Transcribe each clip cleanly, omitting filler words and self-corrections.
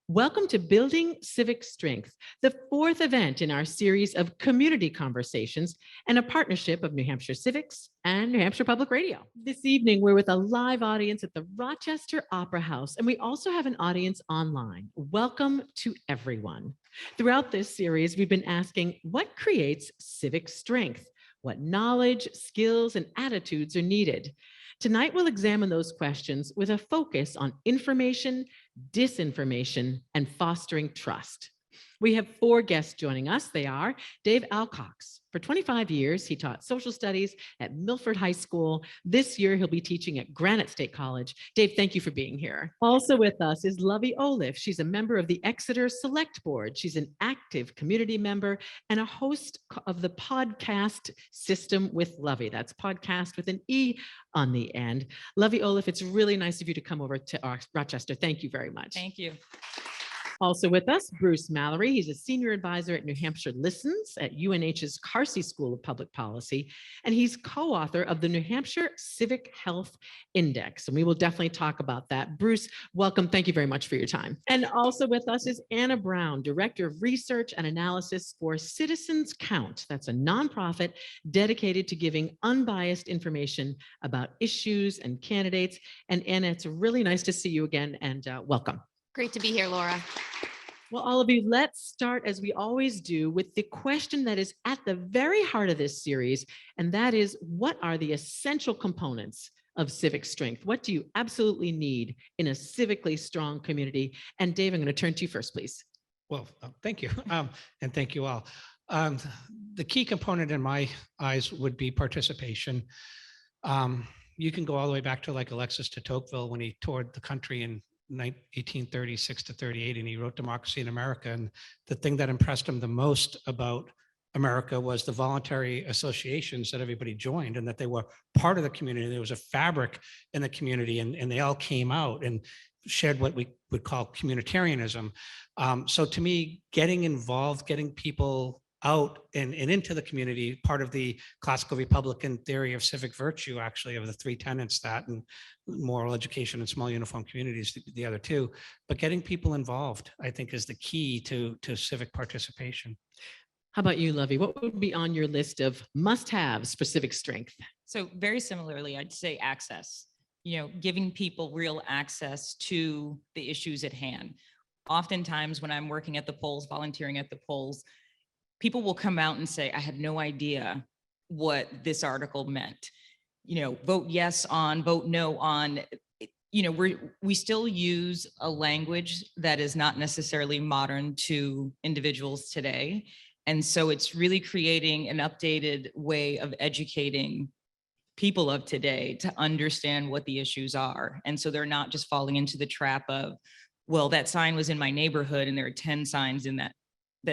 Welcome to Building Civic Strength, the fourth event in our series of community conversations and a partnership of New Hampshire Civics and New Hampshire Public Radio. This evening, we're with a live audience at the Rochester Opera House, and we also have an audience online. Welcome to everyone. Throughout this series, we've been asking what creates civic strength, what knowledge, skills, and attitudes are needed. Tonight, we'll examine those questions with a focus on information, disinformation, and fostering trust. We have four guests joining us. They are Dave Alcox. For 25 years, he taught social studies at Milford High School. This year, he'll be teaching at Granite State College. Dave, thank you for being here. Also with us is Lovey Olive. She's a member of the Exeter Select Board. She's an active community member and a host of the podcast System with Lovey. That's podcast with an E on the end. Lovey Olive, it's really nice of you to come over to Rochester. Thank you very much. Thank you. Also with us, Bruce Mallory. He's a senior advisor at New Hampshire Listens at UNH's Carsey School of Public Policy, and he's co-author of the New Hampshire Civic Health Index, and we will definitely talk about that. Bruce, welcome. Thank you very much for your time. And also with us is Anna Brown, Director of Research and Analysis for Citizens Count. That's a nonprofit dedicated to giving unbiased information about issues and candidates. And Anna, it's really nice to see you again, and welcome. Great to be here, Laura. Well, all of you, let's start as we always do with the question that is at the very heart of this series, and that is, what are the essential components of civic strength? What do you absolutely need in a civically strong community? And Dave, I'm going to turn to you first, please. Well, thank you. And thank you all. The key component in my eyes would be participation. You can go all the way back to like Alexis de Tocqueville when he toured the country in 1836 to 38, and he wrote Democracy in America. And the thing that impressed him the most about America was the voluntary associations that everybody joined, and that they were part of the community. There was a fabric in the community, and they all came out and shared what we would call communitarianism. So to me, getting involved, getting people out and into the community, part of the classical Republican theory of civic virtue, actually, of the three tenets, that and moral education and small uniform communities, the other two. But getting people involved, I think, is the key to civic participation. How about you, Lovey? What would be on your list of must-haves for civic strength? So very similarly, I'd say access, giving people real access to the issues at hand. Oftentimes when I'm working at the polls, volunteering at the polls, people will come out and say, I had no idea what this article meant. Vote yes on, vote no on. We still use a language that is not necessarily modern to individuals today. And so it's really creating an updated way of educating people of today to understand what the issues are. And so they're not just falling into the trap of, well, that sign was in my neighborhood and there are 10 signs in that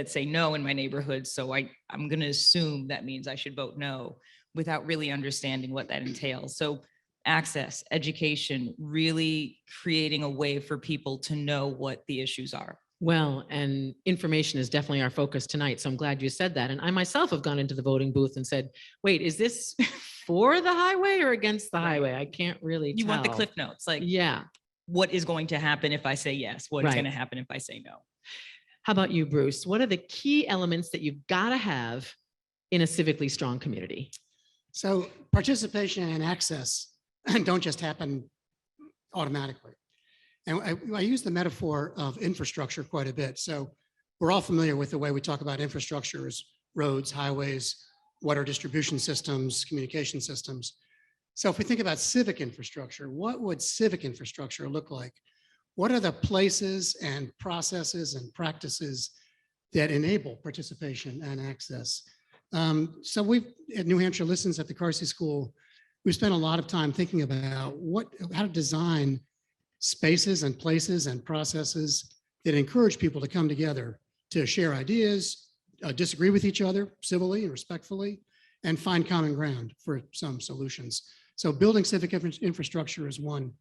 say no in my neighborhood, so I'm going to assume that means I should vote no, without really understanding what that entails. So access, education, really creating a way for people to know what the issues are. Well, and information is definitely our focus tonight, so I'm glad you said that. And I myself have gone into the voting booth and said, wait, is this for the highway or against the highway? I can't really tell. You want the cliff notes, like, yeah, what is going to happen if I say yes? What is going to happen if I say no? How about you, Bruce? What are the key elements that you've got to have in a civically strong community? So participation and access don't just happen automatically. And I use the metaphor of infrastructure quite a bit. So we're all familiar with the way we talk about infrastructure as roads, highways, water distribution systems, communication systems. So if we think about civic infrastructure, what would civic infrastructure look like? What are the places and processes and practices that enable participation and access? So we've, at New Hampshire Listens at the Carsey School, we've spent a lot of time thinking about how to design spaces and places and processes that encourage people to come together to share ideas, disagree with each other civilly and respectfully, and find common ground for some solutions. So building civic infrastructure is one.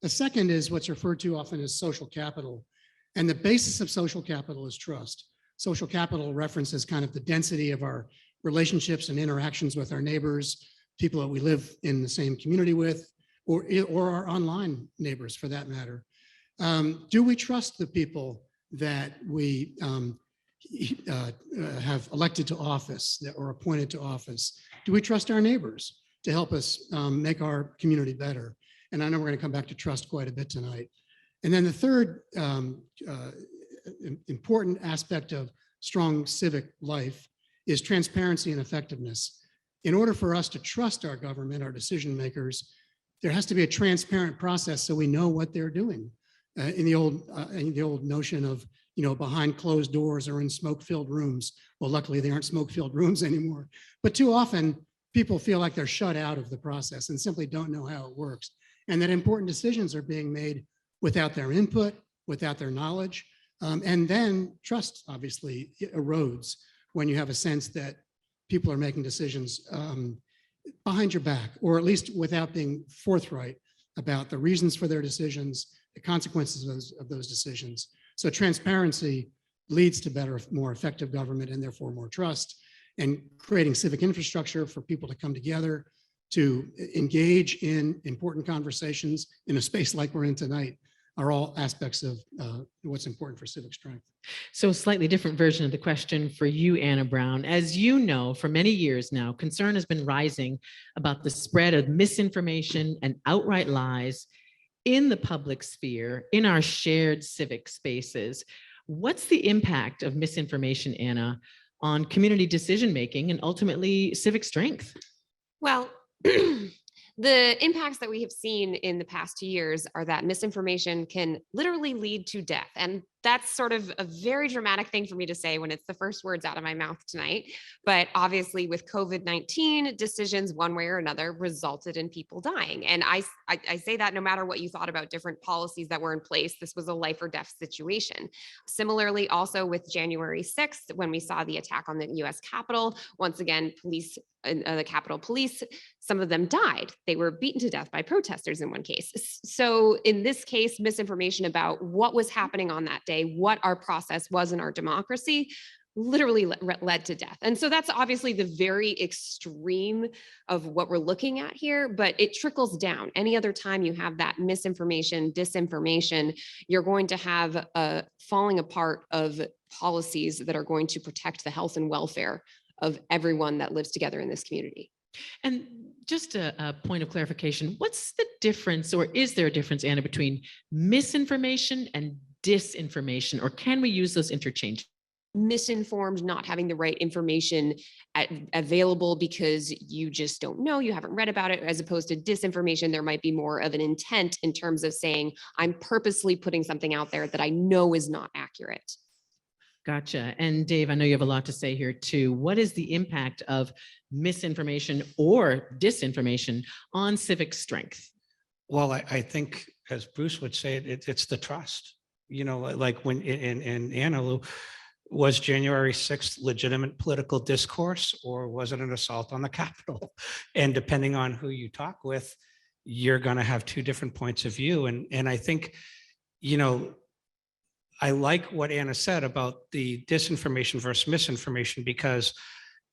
The second is what's referred to often as social capital. And the basis of social capital is trust. Social capital references kind of the density of our relationships and interactions with our neighbors, people that we live in the same community with, or our online neighbors for that matter. Do we trust the people that we have elected to office that or appointed to office? Do we trust our neighbors to help us make our community better? And I know we're going to come back to trust quite a bit tonight. And then the third important aspect of strong civic life is transparency and effectiveness. In order for us to trust our government, our decision makers, there has to be a transparent process so we know what they're doing. In the old notion of, behind closed doors or in smoke-filled rooms. Well, luckily they aren't smoke-filled rooms anymore. But too often people feel like they're shut out of the process and simply don't know how it works. And that important decisions are being made without their input, without their knowledge. And then trust obviously erodes when you have a sense that people are making decisions behind your back, or at least without being forthright about the reasons for their decisions, the consequences of those decisions. So transparency leads to better, more effective government and therefore more trust, and creating civic infrastructure for people to come together to engage in important conversations in a space like we're in tonight are all aspects of what's important for civic strength. So a slightly different version of the question for you, Anna Brown. As you know, for many years now, concern has been rising about the spread of misinformation and outright lies in the public sphere, in our shared civic spaces. What's the impact of misinformation, Anna, on community decision-making and ultimately civic strength? Well, the impacts that we have seen in the past 2 years are that misinformation can literally lead to death. And that's sort of a very dramatic thing for me to say when it's the first words out of my mouth tonight. But obviously with COVID-19, decisions one way or another resulted in people dying. And I say that no matter what you thought about different policies that were in place, this was a life or death situation. Similarly, also with January 6th, when we saw the attack on the US Capitol, once again, police, the Capitol Police, some of them died. They were beaten to death by protesters in one case. So in this case, misinformation about what was happening on that day, what our process was in our democracy, literally led to death. And so that's obviously the very extreme of what we're looking at here, but it trickles down. Any other time you have that misinformation, disinformation, you're going to have a falling apart of policies that are going to protect the health and welfare of everyone that lives together in this community. And just a point of clarification, what's the difference, or is there a difference, Anna, between misinformation and disinformation, or can we use those interchangeably? Misinformed, not having the right information available because you just don't know, you haven't read about it, as opposed to disinformation, there might be more of an intent in terms of saying, I'm purposely putting something out there that I know is not accurate. Gotcha. And Dave, I know you have a lot to say here too. What is the impact of misinformation or disinformation on civic strength? Well, I think, as Bruce would say, it's the trust. Like when in Anna, was January 6th legitimate political discourse, or was it an assault on the Capitol? And depending on who you talk with, you're going to have two different points of view. And I think, I like what Anna said about the disinformation versus misinformation, because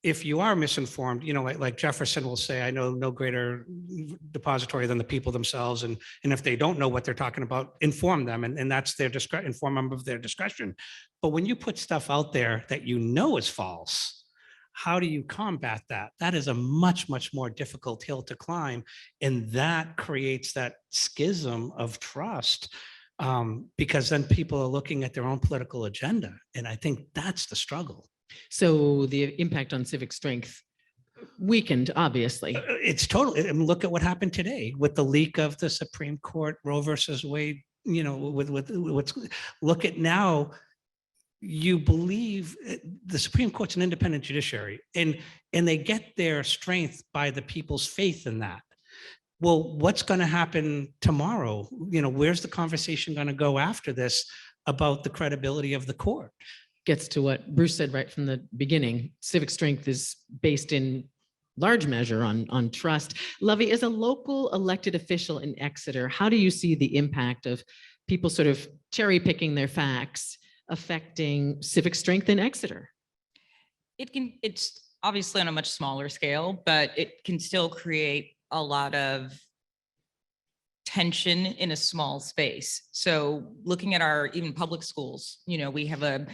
if you are misinformed, like Jefferson will say, I know no greater depository than the people themselves. And if they don't know what they're talking about, inform them. And that's their discretion, inform them of their discretion. But when you put stuff out there that you know is false, how do you combat that? That is a much, much more difficult hill to climb. And that creates that schism of trust. Because then people are looking at their own political agenda. And I think that's the struggle. So the impact on civic strength weakened, obviously. It's totally, and look at what happened today with the leak of the Supreme Court, Roe versus Wade, with what's, look at now, you believe the Supreme Court's an independent judiciary, and they get their strength by the people's faith in that. Well, what's going to happen tomorrow? Where's the conversation going to go after this about the credibility of the court? Gets to what Bruce said right from the beginning. Civic strength is based in large measure on trust. Lovey, as a local elected official in Exeter, how do you see the impact of people sort of cherry picking their facts affecting civic strength in Exeter? It's obviously on a much smaller scale, but it can still create a lot of tension in a small space. So looking at our even public schools, we have a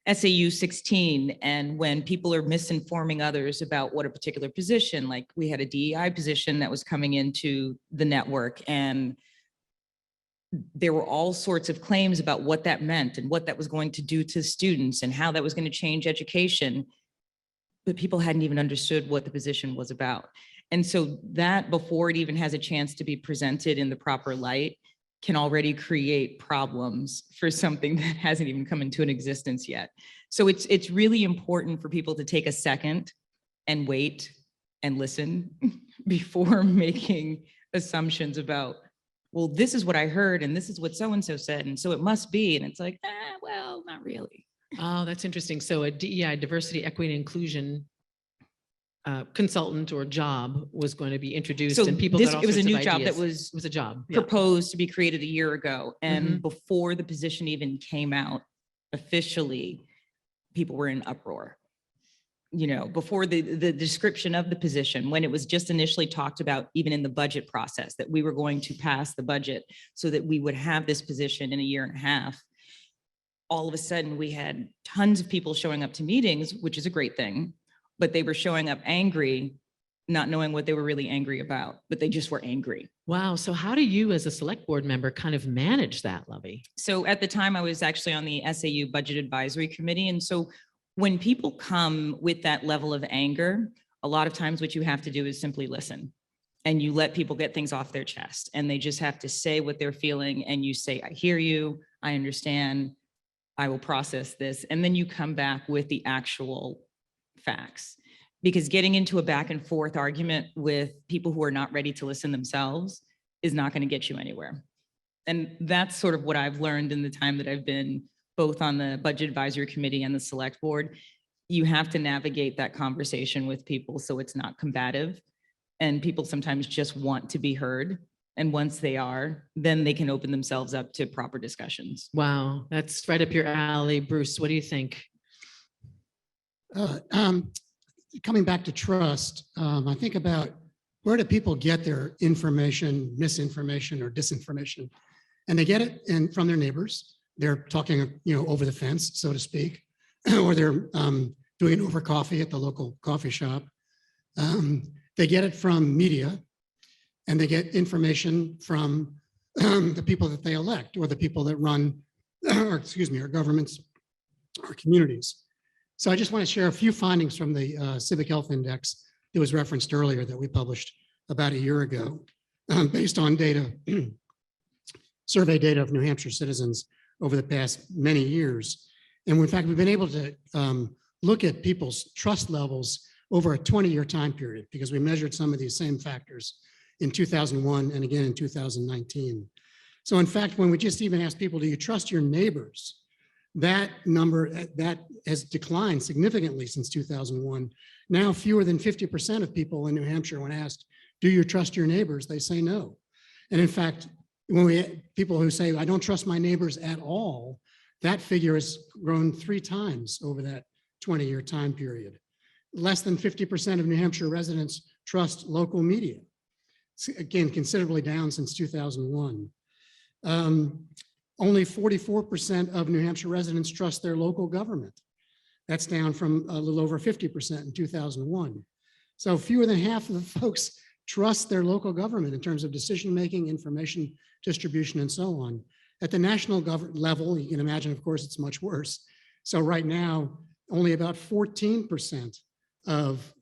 SAU 16, and when people are misinforming others about what a particular position, like we had a DEI position that was coming into the network, and there were all sorts of claims about what that meant and what that was going to do to students and how that was going to change education, but people hadn't even understood what the position was about. And so that, before it even has a chance to be presented in the proper light, can already create problems for something that hasn't even come into an existence yet. So it's really important for people to take a second and wait and listen before making assumptions about, well, this is what I heard and this is what so-and-so said, and so it must be. And it's like, well, not really. Oh, that's interesting. So a DEI, diversity, equity, and inclusion consultant or job was going to be introduced, So and people this, got all it was a sorts of new job that ideas. It was a job. Yeah. proposed to be created a year ago. And Mhm. before the position even came out officially, people were in uproar. Before the description of the position, when it was just initially talked about, even in the budget process, that we were going to pass the budget so that we would have this position in a year and a half, all of a sudden we had tons of people showing up to meetings, which is a great thing, but they were showing up angry, not knowing what they were really angry about, but they just were angry. Wow. So how do you as a select board member kind of manage that, Lovey? So at the time I was actually on the SAU Budget Advisory Committee. And so when people come with that level of anger, a lot of times what you have to do is simply listen, and you let people get things off their chest, and they just have to say what they're feeling. And you say, I hear you, I understand, I will process this. And then you come back with the actual facts, because getting into a back and forth argument with people who are not ready to listen themselves is not going to get you anywhere. And that's sort of what I've learned in the time that I've been both on the Budget Advisory Committee and the Select Board. You have to navigate that conversation with people so it's not combative, and people sometimes just want to be heard. And once they are, then they can open themselves up to proper discussions. Wow. That's right up your alley. Bruce, what do you think? Coming back to trust, I think about, where do people get their information, misinformation or disinformation? And they get it from their neighbors. They're talking, over the fence, so to speak, or they're doing it over coffee at the local coffee shop. They get it from media, and they get information from the people that they elect, or the people that run, our governments, our communities. So I just want to share a few findings from the Civic Health Index that was referenced earlier, that we published about a year ago, based on data, survey data of New Hampshire citizens over the past many years. And in fact, we've been able to look at people's trust levels over a 20-year time period, because we measured some of these same factors in 2001 and again in 2019. So in fact, when we just even asked people, do you trust your neighbors? That number that has declined significantly since 2001. Now fewer than 50% of people in New Hampshire, when asked, do you trust your neighbors, they say no. And in fact, when people who say, I don't trust my neighbors at all, that figure has grown 3 times over that 20-year time period. Less than 50% of New Hampshire residents trust local media. Again, considerably down since 2001. Only 44% of New Hampshire residents trust their local government. That's down from a little over 50% in 2001. So fewer than half of the folks trust their local government in terms of decision-making, information distribution, and so on. At the national level, you can imagine, of course, it's much worse. So right now, only about 14% of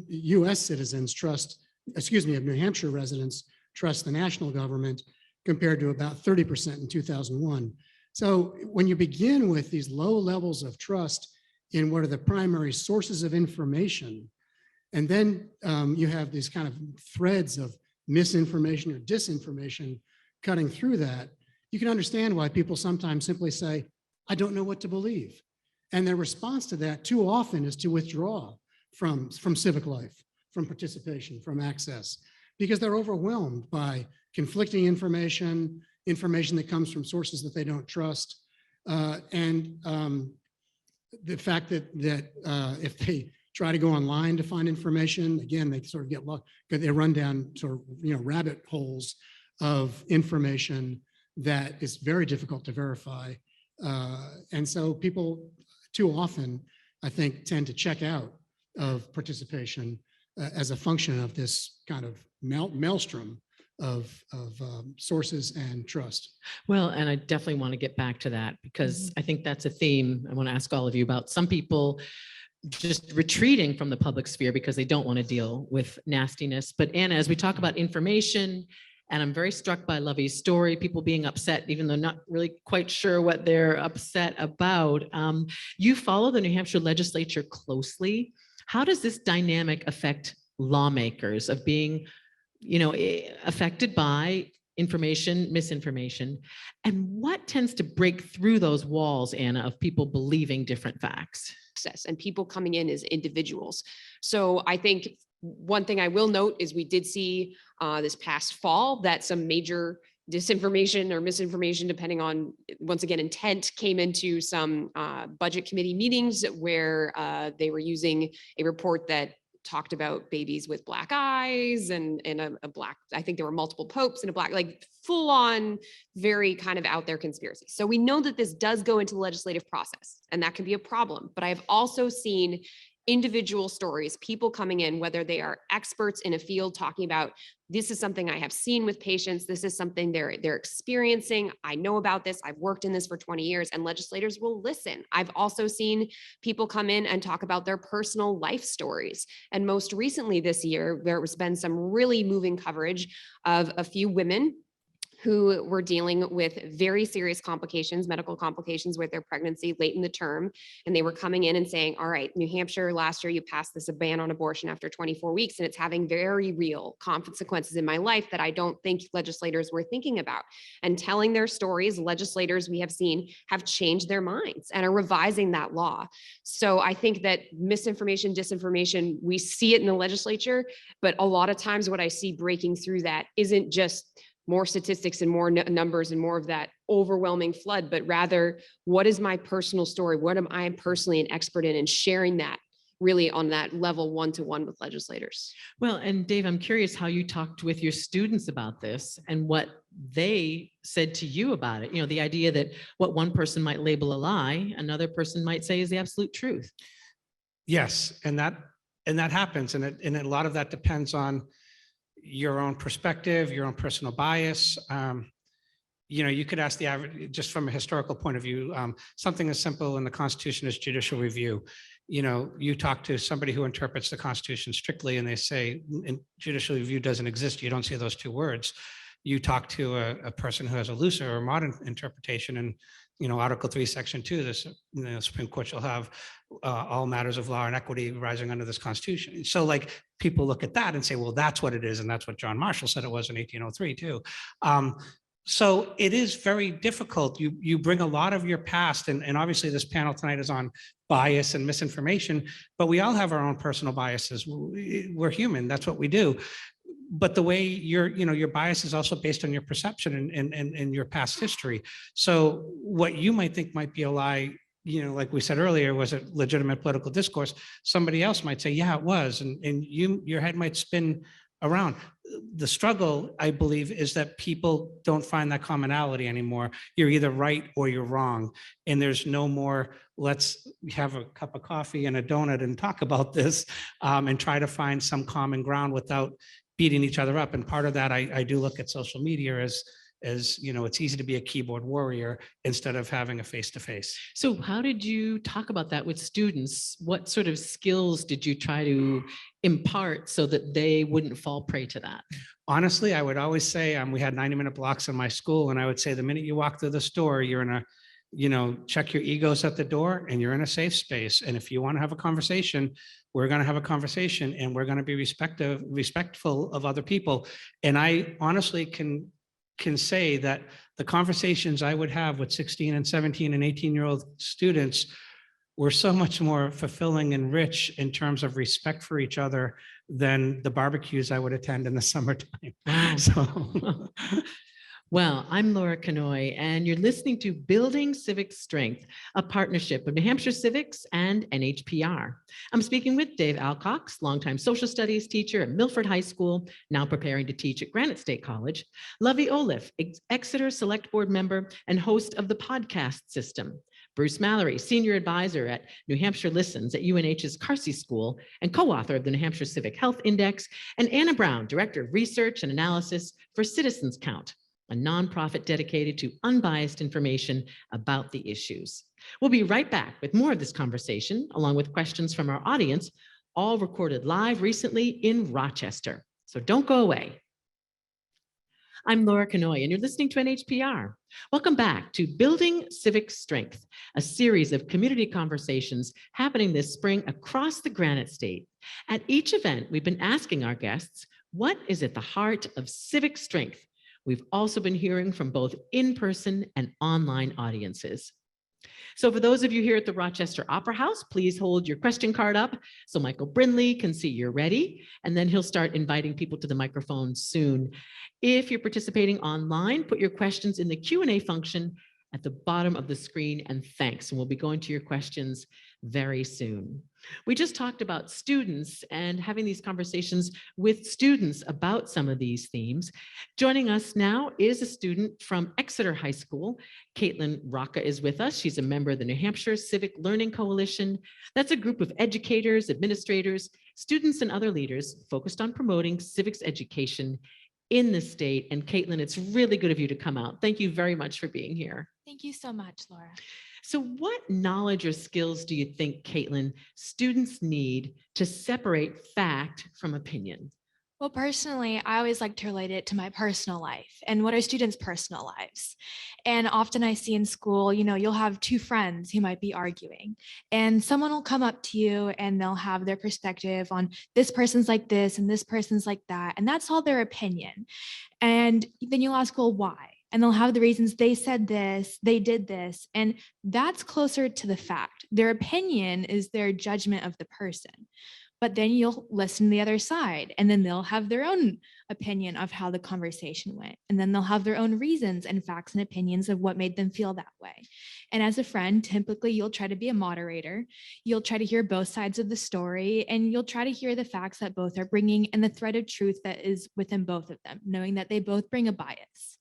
US citizens of New Hampshire residents trust the national government, compared to about 30% in 2001. So when you begin with these low levels of trust in what are the primary sources of information, and then you have these kind of threads of misinformation or disinformation cutting through that, you can understand why people sometimes simply say, I don't know what to believe. And their response to that too often is to withdraw from civic life, from participation, from access, because they're overwhelmed by conflicting information that comes from sources that they don't trust, and the fact that if they try to go online to find information, again, they sort of get lost, because they run down sort of rabbit holes of information that is very difficult to verify. And so people too often, I think, tend to check out of participation as a function of this kind of maelstrom of sources and trust. Well, and I definitely want to get back to that because I think that's a theme I want to ask all of you about. Some people just retreating from the public sphere because they don't want to deal with nastiness. But Anna, as we talk about information, and I'm very struck by Lovey's story, people being upset, even though not really quite sure what they're upset about. You follow the New Hampshire legislature closely. How does this dynamic affect lawmakers of being, affected by information, misinformation? And what tends to break through those walls, Anna, of people believing different facts? Access and people coming in as individuals. So I think one thing I will note is we did see this past fall that some major disinformation or misinformation, depending on, once again, intent, came into some budget committee meetings where they were using a report that talked about babies with black eyes and a black, I think there were multiple popes and a black, like full on, very kind of out there conspiracy. So we know that this does go into the legislative process and that can be a problem. But I've also seen individual stories, people coming in, whether they are experts in a field talking about, this is something I have seen with patients, this is something they're experiencing, I know about this, I've worked in this for 20 years, and legislators will listen. I've also seen people come in and talk about their personal life stories. And most recently this year, there has been some really moving coverage of a few women who were dealing with very serious complications, medical complications with their pregnancy late in the term. And they were coming in and saying, all right, New Hampshire, last year you passed this a ban on abortion after 24 weeks, and it's having very real consequences in my life that I don't think legislators were thinking about. And telling their stories, legislators we have seen have changed their minds and are revising that law. So I think that misinformation, disinformation, we see it in the legislature, but a lot of times what I see breaking through that isn't just more statistics and more numbers and more of that overwhelming flood, but rather what is my personal story? What am I personally an expert in, and sharing that really on that level one-to-one with legislators. Well, and Dave, I'm curious how you talked with your students about this and what they said to you about it. The idea that what one person might label a lie, another person might say is the absolute truth. Yes, and that happens, and a lot of that depends on your own perspective, your own personal bias. You could ask the average, just from a historical point of view, something as simple in the Constitution as judicial review. You talk to somebody who interprets the Constitution strictly and they say judicial review doesn't exist. You don't see those two words. You talk to a person who has a looser or modern interpretation, and Article 3, Section 2, the Supreme Court shall have all matters of law and equity rising under this Constitution. So like people look at that and say, well, that's what it is. And that's what John Marshall said it was in 1803 too. So it is very difficult. You bring a lot of your past, and obviously this panel tonight is on bias and misinformation, but we all have our own personal biases. We're human, that's what we do. But the way your bias is also based on your perception and your past history. So what you might think might be a lie, like we said earlier, was a legitimate political discourse. Somebody else might say, yeah, it was. And your head might spin around. The struggle, I believe, is that people don't find that commonality anymore. You're either right or you're wrong. And there's no more, let's have a cup of coffee and a donut and talk about this and try to find some common ground without beating each other up. And part of that, I do look at social media as it's easy to be a keyboard warrior instead of having a face-to-face. So how did you talk about that with students? What sort of skills did you try to impart so that they wouldn't fall prey to that? Honestly, I would always say, we had 90-minute blocks in my school, and I would say the minute you walk through the store, you're in a, check your egos at the door, and you're in a safe space. And if you want to have a conversation, we're going to have a conversation, and we're going to be respectful of other people. And I honestly can say that the conversations I would have with 16 and 17 and 18-year-old students were so much more fulfilling and rich in terms of respect for each other than the barbecues I would attend in the summertime. So Well, I'm Laura Knoy, and you're listening to Building Civic Strength, a partnership of New Hampshire Civics and NHPR. I'm speaking with Dave Alcox, longtime social studies teacher at Milford High School, now preparing to teach at Granite State College, Lovey Oliffe, Exeter Select Board member and host of the podcast system, Bruce Mallory, senior advisor at New Hampshire Listens at UNH's Carsey School and co-author of the New Hampshire Civic Health Index, and Anna Brown, director of research and analysis for Citizens Count, a nonprofit dedicated to unbiased information about the issues. We'll be right back with more of this conversation, along with questions from our audience, all recorded live recently in Rochester. So don't go away. I'm Laura Knoy, and you're listening to NHPR. Welcome back to Building Civic Strength, a series of community conversations happening this spring across the Granite State. At each event, we've been asking our guests, what is at the heart of civic strength? We've also been hearing from both in-person and online audiences. So for those of you here at the Rochester Opera House, please hold your question card up so Michael Brindley can see you're ready, and then he'll start inviting people to the microphone soon. If you're participating online, put your questions in the Q&A function at the bottom of the screen, and thanks. And we'll be going to your questions very soon. We just talked about students and having these conversations with students about some of these themes. Joining us now is a student from Exeter High School. Caitlin Rocca is with us. She's a member of the New Hampshire Civic Learning Coalition. That's a group of educators, administrators, students, and other leaders focused on promoting civics education in the state. And Caitlin, it's really good of you to come out. Thank you very much for being here. Thank you so much, Laura. So what knowledge or skills do you think, Caitlin, students need to separate fact from opinion? Well, personally, I always like to relate it to my personal life and what are students' personal lives. And often I see in school, you'll have two friends who might be arguing, and someone will come up to you and they'll have their perspective on this person's like this and this person's like that. And that's all their opinion. And then you'll ask, well, why? And they'll have the reasons they said this, they did this, and that's closer to the fact. Their opinion is their judgment of the person. But then you'll listen to the other side, and then they'll have their own opinion of how the conversation went. And then they'll have their own reasons and facts and opinions of what made them feel that way. And as a friend, typically you'll try to be a moderator. You'll try to hear both sides of the story, and you'll try to hear the facts that both are bringing and the thread of truth that is within both of them, knowing that they both bring a bias.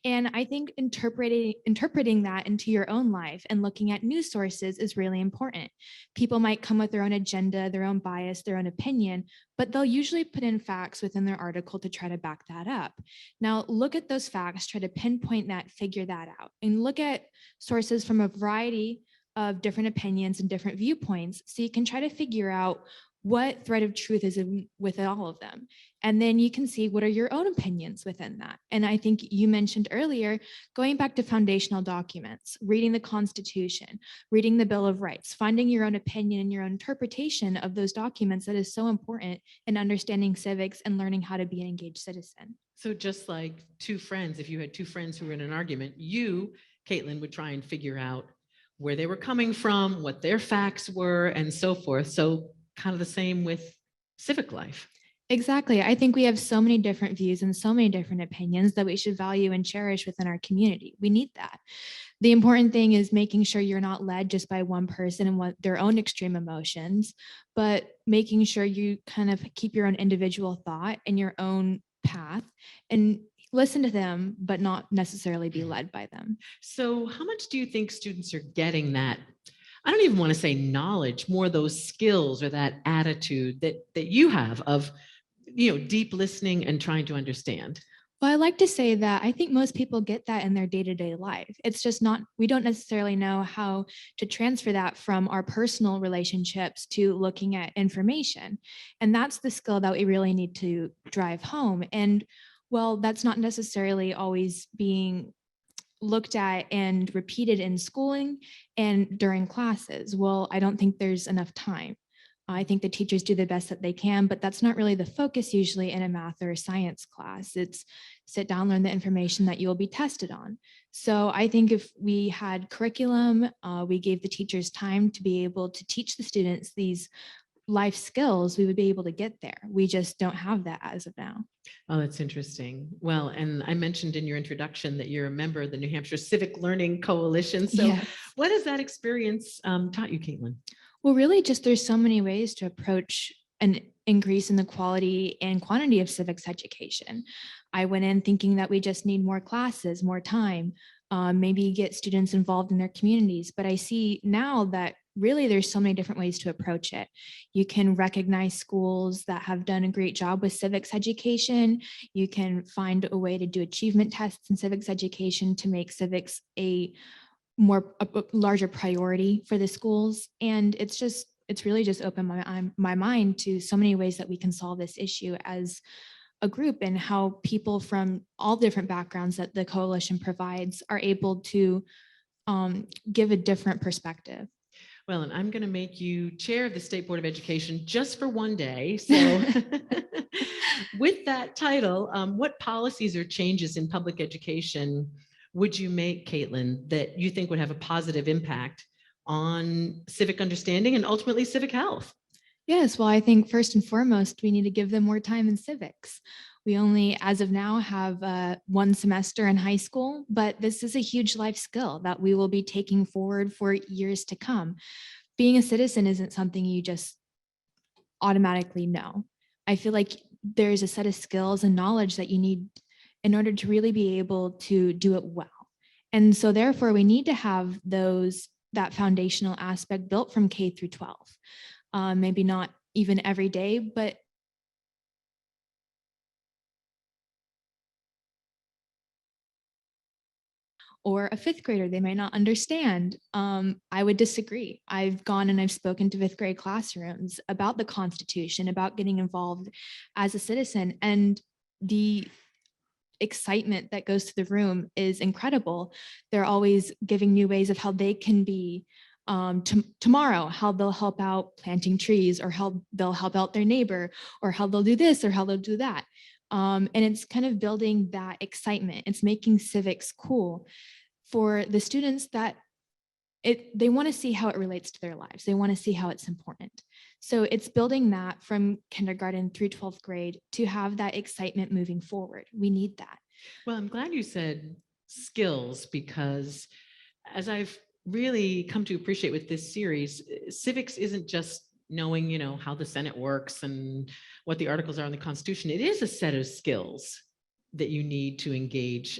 And I think interpreting that into your own life and looking at news sources is really important. People might come with their own agenda, their own bias, their own opinion, but they'll usually put in facts within their article to try to back that up. Now, look at those facts, try to pinpoint that, figure that out, and look at sources from a variety of different opinions and different viewpoints so you can try to figure out what thread of truth is within all of them. And then you can see what are your own opinions within that. And I think you mentioned earlier, going back to foundational documents, reading the Constitution, reading the Bill of Rights, finding your own opinion and your own interpretation of those documents that is so important in understanding civics and learning how to be an engaged citizen. So just like two friends, if you had two friends who were in an argument, you, Caitlin, would try and figure out where they were coming from, what their facts were, and so forth. So kind of the same with civic life. Exactly. I think we have so many different views and so many different opinions that we should value and cherish within our community. We need that. The important thing is making sure you're not led just by one person and what their own extreme emotions, but making sure you kind of keep your own individual thought and your own path and listen to them, but not necessarily be led by them. So how much do you think students are getting that? I don't even want to say knowledge, more those skills or that attitude that you have of, deep listening and trying to understand. Well, I like to say that I think most people get that in their day-to-day life. It's just not, we don't necessarily know how to transfer that from our personal relationships to looking at information. And that's the skill that we really need to drive home. And well, that's not necessarily always being looked at and repeated in schooling and during classes. Well, I don't think there's enough time. I think the teachers do the best that they can, but that's not really the focus usually in a math or a science class. It's sit down, learn the information that you will be tested on. So I think if we had curriculum, we gave the teachers time to be able to teach the students these life skills, we would be able to get there. We just don't have that as of now. Oh, that's interesting. Well, and I mentioned in your introduction that you're a member of the New Hampshire Civic Learning Coalition. So Yes. what has that experience taught you, Caitlin? Well, really just there's so many ways to approach an increase in the quality and quantity of civics education. I went in thinking that we just need more classes, more time, maybe get students involved in their communities. But I see now that really there's so many different ways to approach it. You can recognize schools that have done a great job with civics education. You can find a way to do achievement tests in civics education to make civics a larger priority for the schools. And it's really just opened my mind to so many ways that we can solve this issue as a group, and how people from all different backgrounds that the coalition provides are able to give a different perspective. Well, and I'm going to make you chair of the State Board of Education just for one day. So with that title, what policies or changes in public education would you make, Caitlin, that you think would have a positive impact on civic understanding and ultimately civic health? Yes, well, I think first and foremost, we need to give them more time in civics. We only, as of now, have one semester in high school, but this is a huge life skill that we will be taking forward for years to come. Being a citizen isn't something you just automatically know. I feel like there's a set of skills and knowledge that you need in order to really be able to do it well. And so therefore, we need to have that foundational aspect built from K through 12. Maybe not even every day, but or a fifth grader, they might not understand. I would disagree. I've gone and I've spoken to fifth grade classrooms about the Constitution, about getting involved as a citizen, and the excitement that goes to the room is incredible. They're always giving new ways of how they can be tomorrow, how they'll help out planting trees, or how they'll help out their neighbor, or how they'll do this, or how they'll do that. And it's kind of building that excitement. It's making civics cool for the students that they want to see how it relates to their lives. They want to see how it's important. So it's building that from kindergarten through 12th grade to have that excitement moving forward. We need that. Well, I'm glad you said skills, because as I've really come to appreciate with this series, civics isn't just knowing, how the Senate works and what the articles are in the Constitution. It is a set of skills that you need to engage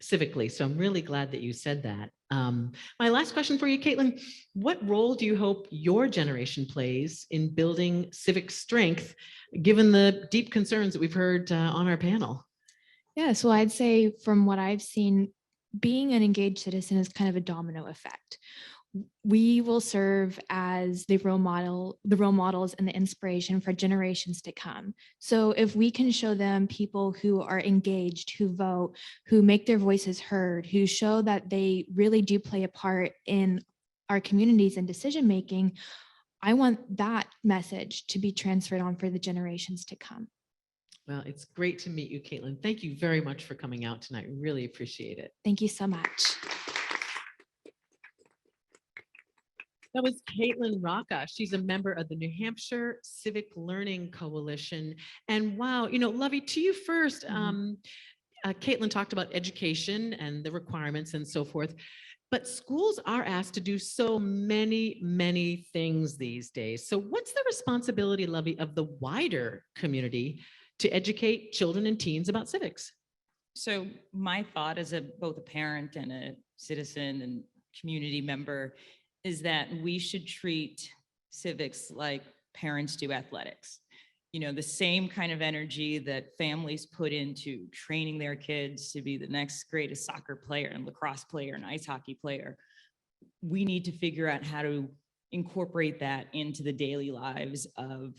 civically. So I'm really glad that you said that. My last question for you, Caitlin, what role do you hope your generation plays in building civic strength, given the deep concerns that we've heard on our panel? Yeah, so I'd say from what I've seen, being an engaged citizen is kind of a domino effect. We will serve as the role models and the inspiration for generations to come. So if we can show them people who are engaged, who vote, who make their voices heard, who show that they really do play a part in our communities and decision making, I want that message to be transferred on for the generations to come. Well, it's great to meet you, Caitlin. Thank you very much for coming out tonight. Really appreciate it. Thank you so much. That was Caitlin Rocca. She's a member of the New Hampshire Civic Learning Coalition. And wow, Lovey, to you first. Caitlin talked about education and the requirements and so forth, but schools are asked to do so many, many things these days. So what's the responsibility, Lovey, of the wider community to educate children and teens about civics? So my thought as both a parent and a citizen and community member is that we should treat civics like parents do athletics. The same kind of energy that families put into training their kids to be the next greatest soccer player and lacrosse player and ice hockey player. We need to figure out how to incorporate that into the daily lives of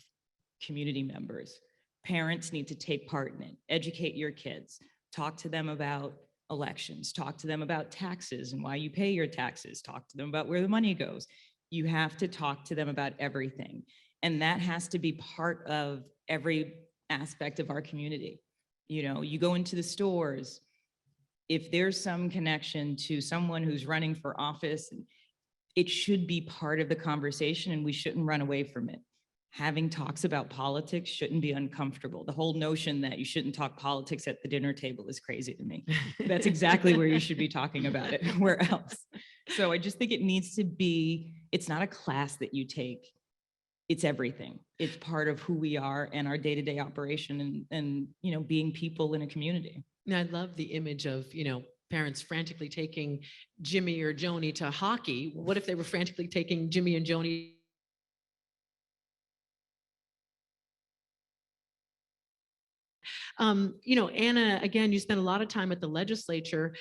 community members. Parents need to take part in it, educate your kids, talk to them about elections, talk to them about taxes and why you pay your taxes, talk to them about where the money goes. You have to talk to them about everything. And that has to be part of every aspect of our community. You go into the stores, if there's some connection to someone who's running for office, it should be part of the conversation and we shouldn't run away from it. having talks about politics shouldn't be uncomfortable. The whole notion that you shouldn't talk politics at the dinner table is crazy to me. That's exactly where you should be talking about it. Where else? So I just think it needs to be, it's not a class that you take. It's everything. It's part of who we are and our day-to-day operation and you know, being people in a community. Now, I love the image of, you know, parents frantically taking Jimmy or Joni to hockey. What if they were frantically taking Jimmy and Joni? You know, Anna, again, you spent a lot of time at the legislature.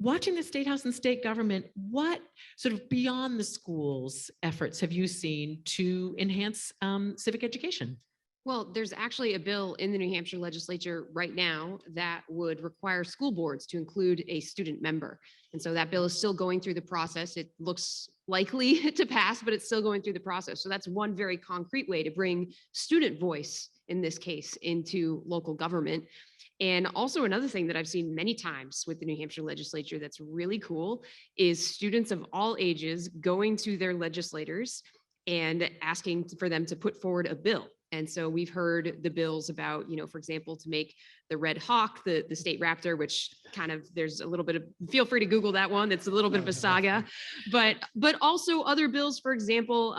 Watching the State House and state government, what sort of beyond the schools efforts have you seen to enhance civic education? Well, there's actually a bill in the New Hampshire legislature right now that would require school boards to include a student member. And so that bill is still going through the process. It looks likely to pass, but it's still going through the process. So that's one very concrete way to bring student voice, in this case, into local government. And also another thing that I've seen many times with the New Hampshire legislature that's really cool is students of all ages going to their legislators and asking for them to put forward a bill. And so we've heard the bills about, you know, for example, to make the Red Hawk the state raptor, which kind of, there's a little bit of, feel free to Google that one. It's a little bit of a saga, but also other bills. For example,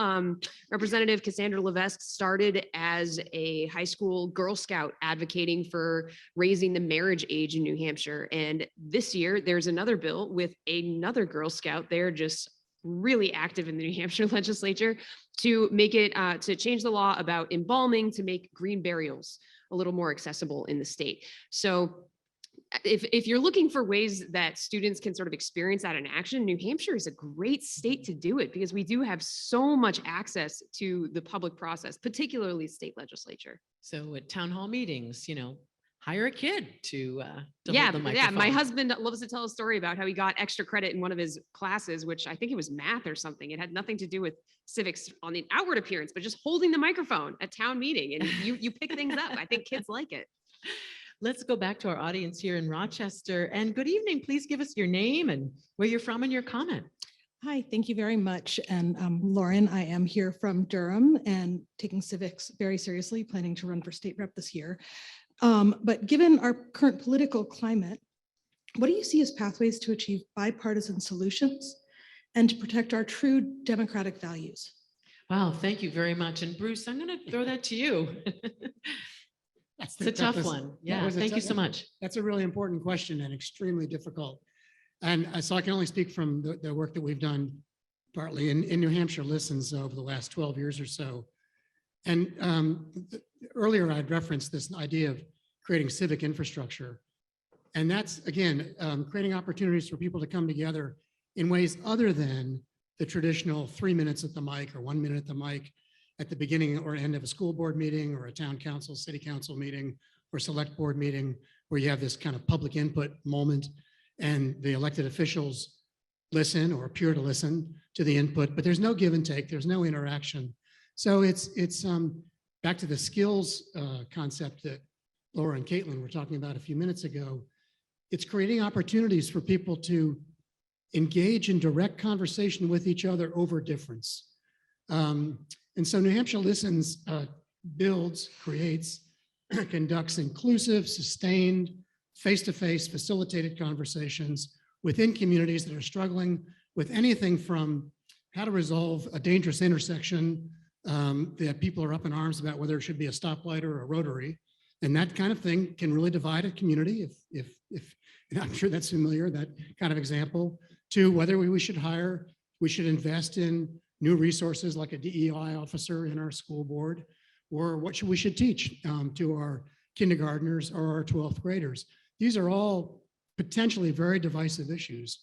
Representative Cassandra Levesque started as a high school Girl Scout advocating for raising the marriage age in New Hampshire. And this year there's another bill with another Girl Scout. They're just really active in the New Hampshire legislature to make it, to change the law about embalming, to make green burials a little more accessible in the state. So if you're looking for ways that students can sort of experience that in action, New Hampshire is a great state to do it because we do have so much access to the public process, particularly state legislature. So at town hall meetings, you know, hire a kid to Yeah, hold the yeah. My microphone. husband loves to tell a story about how he got extra credit in one of his classes, which I think it was math or something. It had nothing to do with civics on the outward appearance, but just holding the microphone at town meeting. And you pick things up. I think kids like it. Let's go back to our audience here in Rochester. And good evening. Please give us your name and where you're from and your comment. Hi, thank you very much. And Lauren, I am here from Durham and taking civics very seriously, planning to run for state rep this year. But given our current political climate, what do you see as pathways to achieve bipartisan solutions and to protect our true democratic values? Wow, thank you very much. And Bruce, I'm going to throw that to you. That's It's a tough one. Yeah, thank you so much. That's a really important question and extremely difficult. And so I can only speak from the work that we've done partly in New Hampshire Listens over the last 12 years or so. And earlier I'd referenced this idea of creating civic infrastructure. And that's, again, creating opportunities for people to come together in ways other than the traditional 3 minutes at the mic or 1 minute at the mic at the beginning or end of a school board meeting or a town council, city council meeting or select board meeting, where you have this kind of public input moment and the elected officials listen or appear to listen to the input, but there's no give and take, there's no interaction. So it's back to the skills concept that Laura and Caitlin were talking about a few minutes ago. It's creating opportunities for people to engage in direct conversation with each other over difference. And so New Hampshire Listens builds, creates, conducts inclusive, sustained, face-to-face facilitated conversations within communities that are struggling with anything from how to resolve a dangerous intersection that people are up in arms about whether it should be a stoplight or a rotary. And that kind of thing can really divide a community if and I'm sure that's familiar, that kind of example, to whether we should invest in new resources like a DEI officer in our school board, or what we should teach to our kindergartners or our 12th graders. These are all potentially very divisive issues.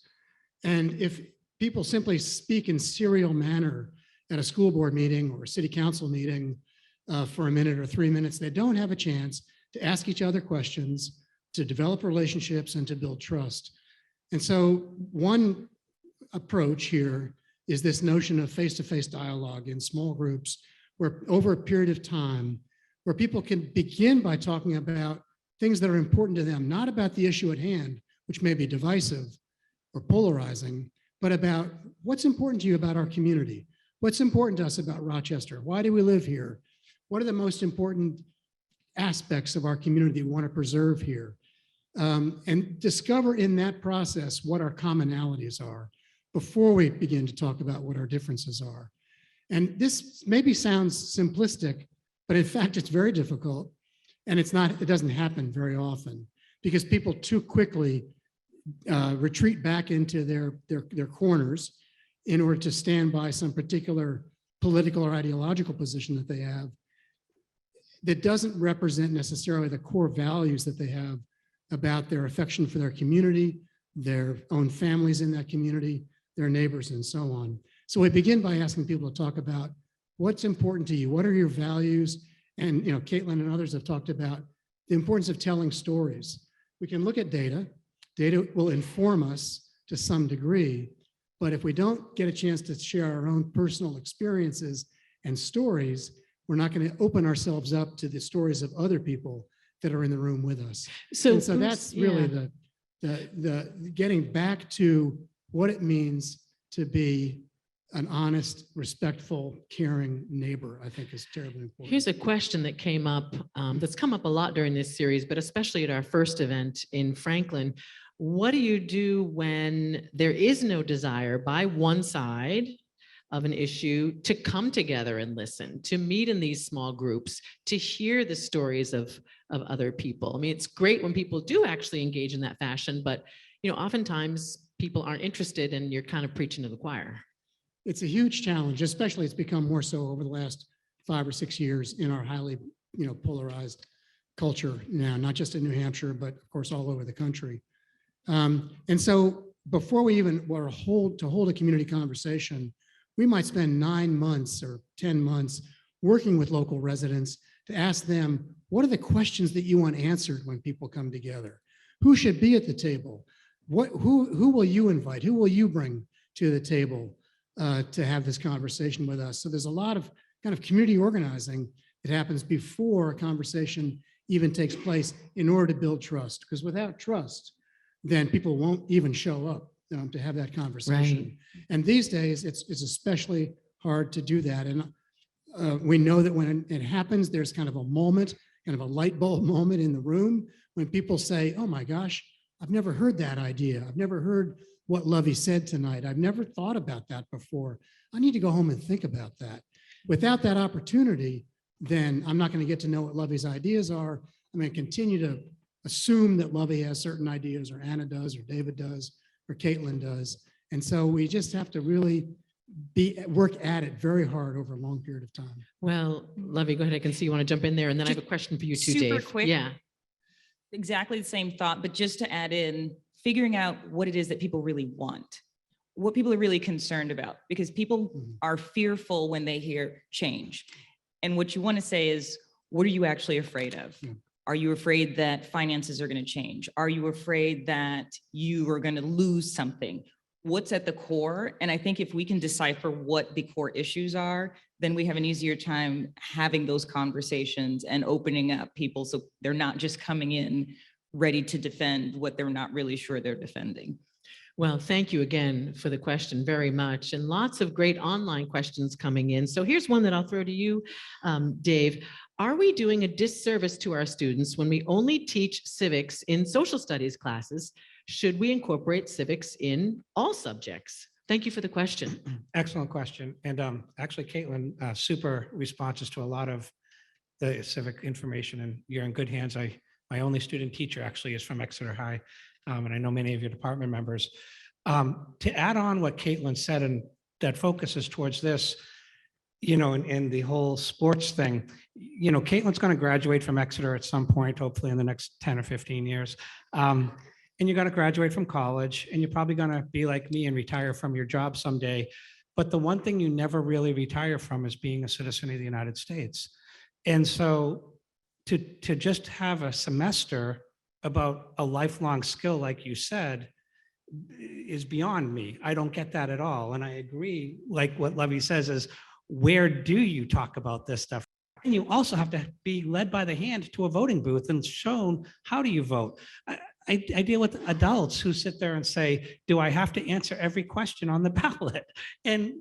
And if people simply speak in serial manner at a school board meeting or a city council meeting for a minute or 3 minutes, they don't have a chance to ask each other questions, to develop relationships, and to build trust. And so one approach here is this notion of face-to-face dialogue in small groups, where over a period of time, where people can begin by talking about things that are important to them, not about the issue at hand, which may be divisive or polarizing, but about what's important to you about our community. What's important to us about Rochester? Why do we live here? what are the most important aspects of our community we want to preserve here? And discover in that process what our commonalities are before we begin to talk about what our differences are. And this maybe sounds simplistic, but in fact, it's very difficult. And it doesn't happen very often because people too quickly retreat back into their corners in order to stand by some particular political or ideological position that they have that doesn't represent necessarily the core values that they have about their affection for their community, their own families in that community, their neighbors, and so on. So we begin by asking people to talk about what's important to you, what are your values, and Caitlin and others have talked about the importance of telling stories. We can look at data. Data will inform us to some degree, but if we don't get a chance to share our own personal experiences and stories, we're not going to open ourselves up to the stories of other people that are in the room with us. So that's really the getting back to what it means to be an honest, respectful, caring neighbor, I think is terribly important. Here's a question that came up, that's come up a lot during this series, but especially at our first event in Franklin. What do you do when there is no desire by one side of an issue to come together and listen, to meet in these small groups, to hear the stories of other people? I mean, it's great when people do actually engage in that fashion, but oftentimes people aren't interested and you're kind of preaching to the choir. It's a huge challenge, especially it's become more so over the last 5 or 6 years in our highly, polarized culture now, not just in New Hampshire, but of course all over the country. And so before we even were to hold a community conversation, we might spend 9 months or 10 months working with local residents to ask them, what are the questions that you want answered when people come together? Who should be at the table? Who will you invite? Who will you bring to the table to have this conversation with us? So there's a lot of kind of community organizing that happens before a conversation even takes place in order to build trust. Because without trust, then people won't even show up to have that conversation. Right. And these days, it's especially hard to do that. And we know that when it happens, there's kind of a moment, kind of a light bulb moment in the room when people say, oh my gosh, I've never heard that idea. I've never heard what Lovey said tonight. I've never thought about that before. I need to go home and think about that. Without that opportunity, then I'm not going to get to know what Lovey's ideas are. I'm going to continue to assume that Lovey has certain ideas, or Anna does, or David does, or Caitlin does. And so we just have to really work at it very hard over a long period of time. Well, Lovey, go ahead. I can see you want to jump in there. And then I have a question for you too, Super Dave. quick. Yeah. Exactly the same thought, but just to add in, figuring out what it is that people really want, what people are really concerned about, because people are fearful when they hear change. And what you want to say is, what are you actually afraid of? Yeah. Are you afraid that finances are going to change? Are you afraid that you are going to lose something? What's at the core? And I think if we can decipher what the core issues are, then we have an easier time having those conversations and opening up people so they're not just coming in ready to defend what they're not really sure they're defending. Well, thank you again for the question very much. And lots of great online questions coming in. So here's one that I'll throw to you, Dave. Are we doing a disservice to our students when we only teach civics in social studies classes? Should we incorporate civics in all subjects? Thank you for the question. Excellent question. And actually, Caitlin, super responses to a lot of the civic information, and you're in good hands. My only student teacher actually is from Exeter High, and I know many of your department members. To add on what Caitlin said, and that focuses towards this, in the whole sports thing, Caitlin's going to graduate from Exeter at some point, hopefully in the next 10 or 15 years. And you're going to graduate from college, and you're probably going to be like me and retire from your job someday. But the one thing you never really retire from is being a citizen of the United States. And so to just have a semester about a lifelong skill, like you said, is beyond me. I don't get that at all. And I agree, like what Lovey says, is where do you talk about this stuff? And you also have to be led by the hand to a voting booth and shown how do you vote. I deal with adults who sit there and say, do I have to answer every question on the ballot? And,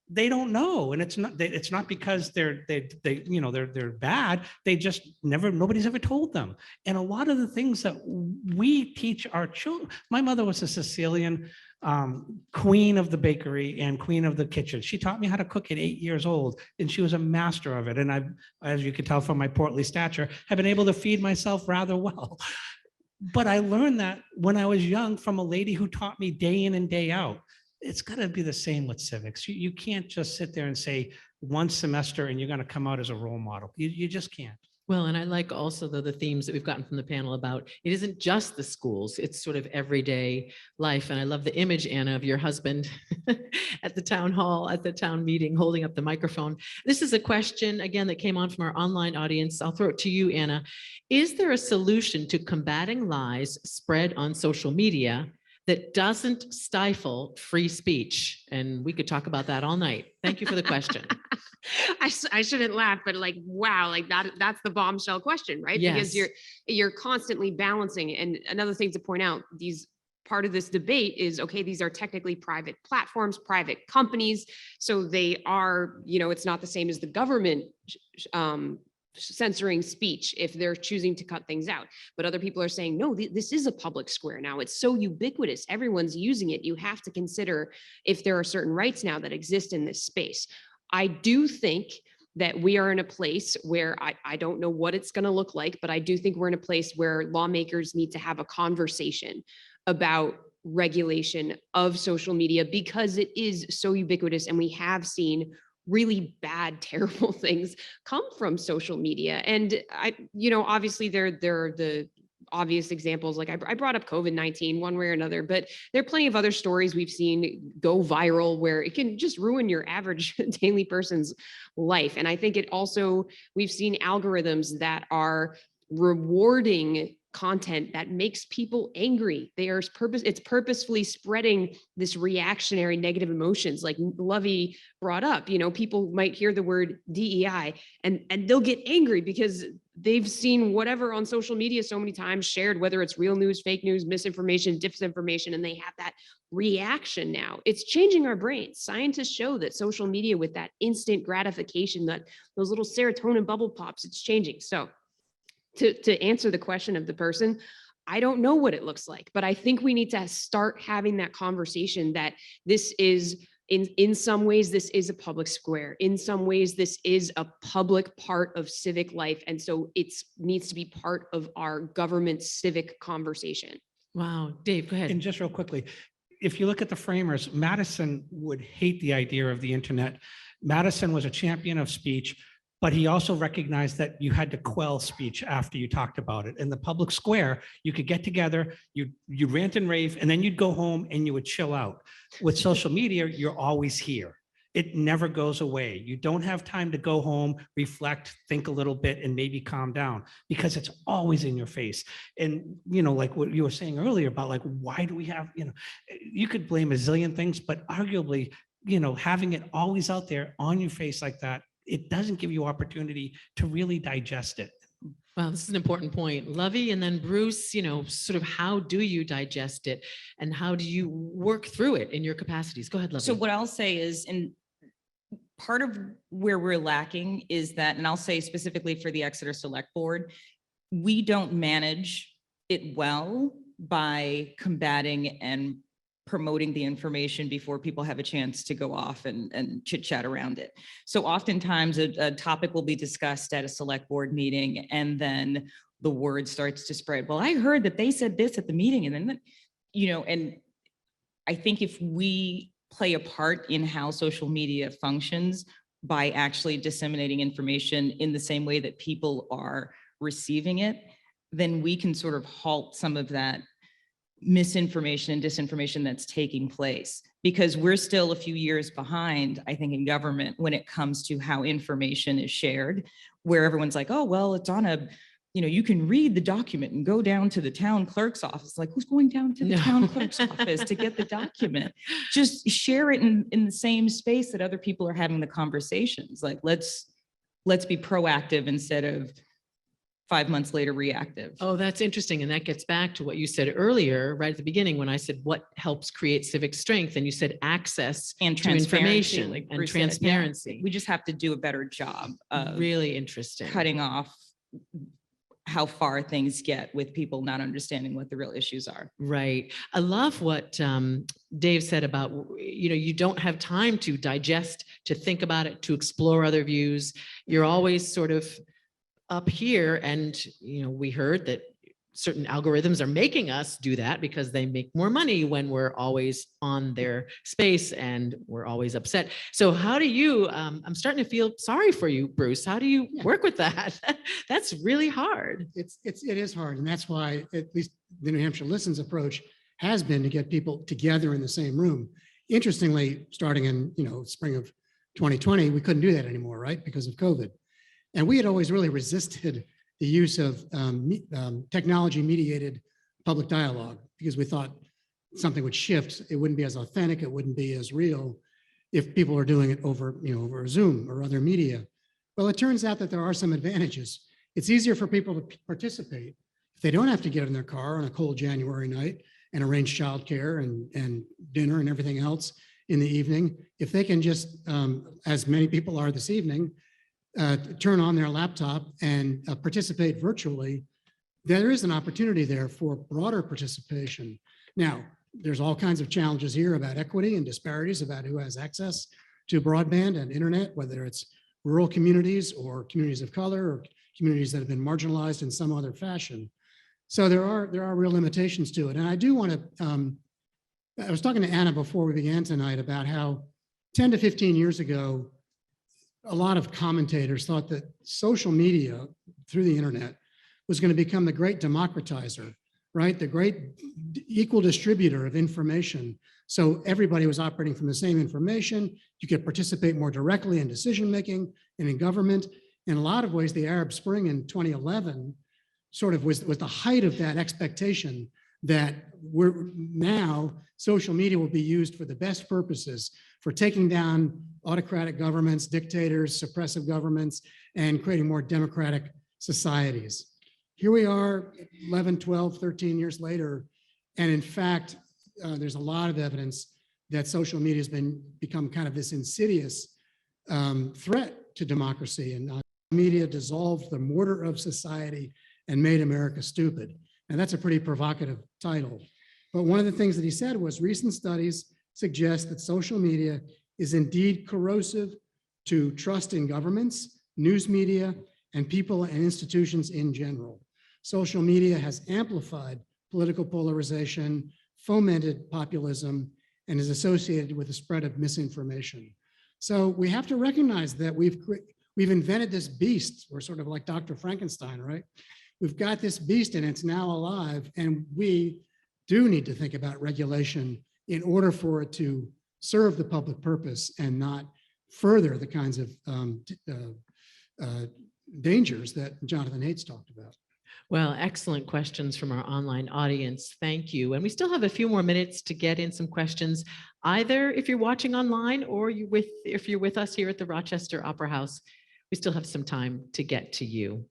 they don't know. And it's not because they're bad. They just nobody's ever told them. And a lot of the things that we teach our children, my mother was a Sicilian queen of the bakery and queen of the kitchen. She taught me how to cook at 8 years old, and she was a master of it. And I, as you can tell from my portly stature, have been able to feed myself rather well. But I learned that when I was young from a lady who taught me day in and day out. It's got to be the same with civics. You can't just sit there and say one semester and you're going to come out as a role model. You just can't. Well, and I like also the themes that we've gotten from the panel about it isn't just the schools, it's sort of everyday life. And I love the image, Anna, of your husband at the town hall, at the town meeting, holding up the microphone. This is a question, again, that came on from our online audience. I'll throw it to you, Anna. Is there a solution to combating lies spread on social media that doesn't stifle free speech? And we could talk about that all night. Thank you for the question. I shouldn't laugh, but like, wow, like that's the bombshell question, right? Because Yes. you're constantly balancing. And another thing to point out, part of this debate is, okay, these are technically private platforms, private companies. So they are, it's not the same as the government censoring speech if they're choosing to cut things out. But other people are saying, no, this is a public square now. It's so ubiquitous. Everyone's using it. You have to consider if there are certain rights now that exist in this space. I do think that we are in a place where I don't know what it's going to look like, but I do think we're in a place where lawmakers need to have a conversation about regulation of social media because it is so ubiquitous, and we have seen really bad, terrible things come from social media. And obviously there are the obvious examples. Like I brought up COVID-19 one way or another, but there are plenty of other stories we've seen go viral where it can just ruin your average daily person's life. And I think we've seen algorithms that are rewarding content that makes people angry. It's purposefully spreading this reactionary negative emotions. Like Lovey brought up, people might hear the word DEI and they'll get angry because they've seen whatever on social media so many times shared, whether it's real news, fake news, misinformation, disinformation, and they have that reaction now. It's changing our brains. Scientists show that social media, with that instant gratification, that those little serotonin bubble pops, it's changing. So to answer the question of the person, I don't know what it looks like, but I think we need to start having that conversation that this is, in some ways, this is a public square. In some ways, this is a public part of civic life. And so it needs to be part of our government civic conversation. Wow. Dave, go ahead. And just real quickly, if you look at the framers, Madison would hate the idea of the internet. Madison was a champion of speech, but he also recognized that you had to quell speech after you talked about it. In the public square, you could get together, you rant and rave, and then you'd go home and you would chill out. With social media, you're always here. It never goes away. You don't have time to go home, reflect, think a little bit, and maybe calm down because it's always in your face. And, like what you were saying earlier about like, why do we have, you could blame a zillion things, but arguably, having it always out there on your face like that, it doesn't give you opportunity to really digest it. Well, this is an important point. Lovey, and then Bruce, sort of how do you digest it and how do you work through it in your capacities? Go ahead, Lovey. So what I'll say is, and part of where we're lacking is that, and I'll say specifically for the Exeter Select Board, we don't manage it well by combating and promoting the information before people have a chance to go off and chit chat around it. So oftentimes a topic will be discussed at a select board meeting and then the word starts to spread. Well, I heard that they said this at the meeting, and then, and I think if we play a part in how social media functions by actually disseminating information in the same way that people are receiving it, then we can sort of halt some of that misinformation and disinformation that's taking place, because we're still a few years behind, I think, in government when it comes to how information is shared, where everyone's like, oh, well, it's on a, you can read the document and go down to the town clerk's office. Like, who's going down to the town clerk's office to get the document? Just share it in the same space that other people are having the conversations. Like, let's be proactive instead of 5 months later reactive. Oh, that's interesting. And that gets back to what you said earlier, right at the beginning, when I said, what helps create civic strength? And you said access And to transparency, information like and Bruce said. Yeah, transparency. we just have to do a better job of Really interesting. cutting off how far things get with people not understanding what the real issues are. Right. I love what Dave said about, you don't have time to digest, to think about it, to explore other views. You're always sort of up here. And, we heard that certain algorithms are making us do that because they make more money when we're always on their space and we're always upset. So how do you, I'm starting to feel sorry for you, Bruce. How do you work with that? That's really hard. It is hard. And that's why at least the New Hampshire Listens approach has been to get people together in the same room. Interestingly, starting in, spring of 2020, we couldn't do that anymore, right? Because of COVID. And we had always really resisted the use of technology mediated public dialogue because we thought something would shift. It wouldn't be as authentic. It wouldn't be as real if people are doing it over, over Zoom or other media. Well, it turns out that there are some advantages. It's easier for people to participate if they don't have to get in their car on a cold January night and arrange childcare and dinner and everything else in the evening. If they can just, as many people are this evening, turn on their laptop and participate virtually, there is an opportunity there for broader participation. Now, there's all kinds of challenges here about equity and disparities about who has access to broadband and internet, whether it's rural communities or communities of color or communities that have been marginalized in some other fashion. So there are real limitations to it. And I do want to, I was talking to Anna before we began tonight about how 10 to 15 years ago, a lot of commentators thought that social media through the internet was going to become the great democratizer, right? The great equal distributor of information. So everybody was operating from the same information. You could participate more directly in decision-making and in government. In a lot of ways, the Arab Spring in 2011 sort of was the height of that expectation that now social media will be used for the best purposes for taking down autocratic governments, dictators, suppressive governments, and creating more democratic societies. Here we are 11, 12, 13 years later. And in fact, there's a lot of evidence that social media has become kind of this insidious threat to democracy. And media dissolved the mortar of society and made America stupid. And that's a pretty provocative title. But one of the things that he said was recent studies suggest that social media is indeed corrosive to trust in governments, news media, and people and institutions in general. Social media has amplified political polarization, fomented populism, and is associated with the spread of misinformation. So we have to recognize that we've invented this beast. We're sort of like Dr. Frankenstein, right? We've got this beast and it's now alive, and we do need to think about regulation in order for it to serve the public purpose and not further the kinds of dangers that Jonathan Hates talked about. Well, excellent questions from our online audience. Thank you. And we still have a few more minutes to get in some questions, either if you're watching online or if you're with us here at the Rochester Opera House. We still have some time to get to you.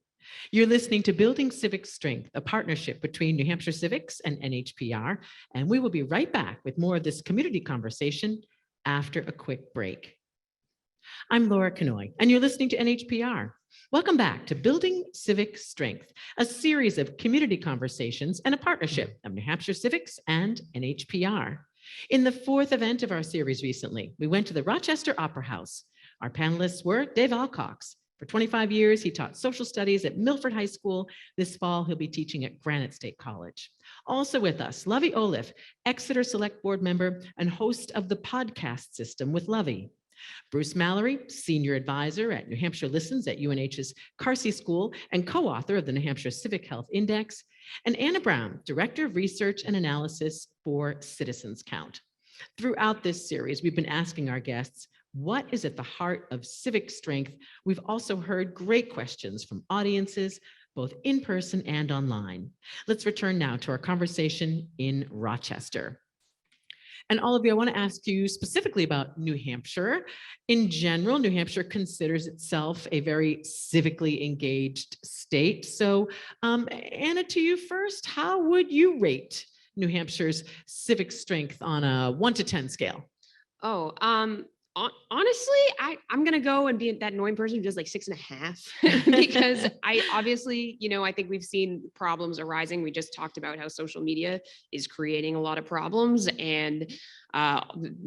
You're listening to Building Civic Strength, a partnership between New Hampshire Civics and NHPR, and we will be right back with more of this community conversation after a quick break. I'm Laura Knoy, and you're listening to NHPR. Welcome back to Building Civic Strength, a series of community conversations and a partnership of New Hampshire Civics and NHPR. In the fourth event of our series recently, we went to the Rochester Opera House. Our panelists were Dave Alcox. For 25 years, he taught social studies at Milford High School. This fall, he'll be teaching at Granite State College. Also with us, Lovey Olive, Exeter Select Board member and host of the podcast system with Lovey. Bruce Mallory, senior advisor at New Hampshire Listens at UNH's Carsey School and co-author of the New Hampshire Civic Health Index. And Anna Brown, director of research and analysis for Citizens Count. Throughout this series, we've been asking our guests, what is at the heart of civic strength? We've also heard great questions from audiences, both in person and online. Let's return now to our conversation in Rochester. And all of you, I want to ask you specifically about New Hampshire. In general, New Hampshire considers itself a very civically engaged state. So Anna, to you first, how would you rate New Hampshire's civic strength on a 1 to 10 scale? Oh, honestly, I'm gonna go and be that annoying person who does like 6.5 because I obviously, I think we've seen problems arising. We just talked about how social media is creating a lot of problems and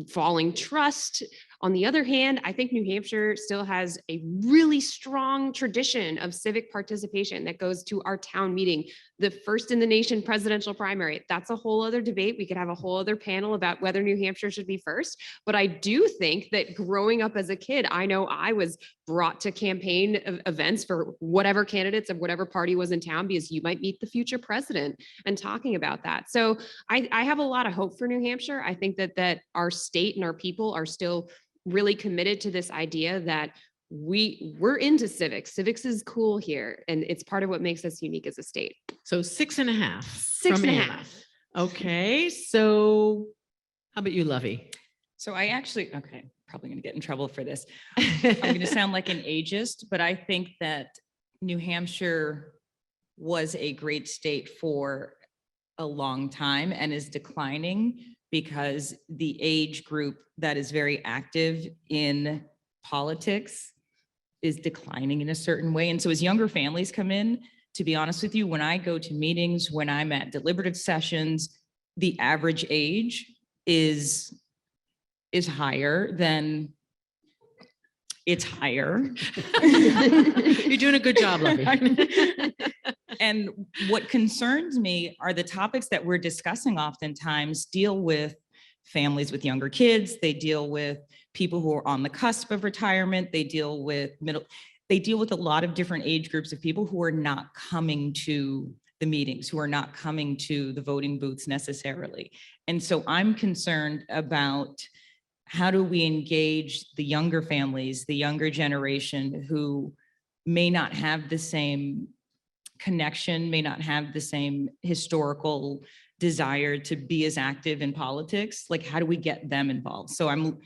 falling trust. On the other hand, I think New Hampshire still has a really strong tradition of civic participation that goes to our town meeting, the first in the nation presidential primary. That's a whole other debate. We could have a whole other panel about whether New Hampshire should be first. But I do think that growing up as a kid, I know I was brought to campaign events for whatever candidates of whatever party was in town because you might meet the future president and talking about that. So I have a lot of hope for New Hampshire. I think that our state and our people are still really committed to this idea that we're into civics. Civics is cool here, and it's part of what makes us unique as a state. So 6.5. Six from and a Anna. half. Okay, so how about you, Lovey? So I actually, okay, probably going to get in trouble for this. I'm going to sound like an ageist, but I think that New Hampshire was a great state for a long time and is declining because the age group that is very active in politics is declining in a certain way. And so as younger families come in, to be honest with you, when I go to meetings, when I'm at deliberative sessions, the average age is higher than it's higher. You're doing a good job, Lovey. And what concerns me are the topics that we're discussing oftentimes deal with families with younger kids. They deal with people who are on the cusp of retirement. They deal with a lot of different age groups of people who are not coming to the meetings, who are not coming to the voting booths necessarily. And so I'm concerned about how do we engage the younger families, the younger generation who may not have the same connection, may not have the same historical desire to be as active in politics. Like, how do we get them involved? So I'm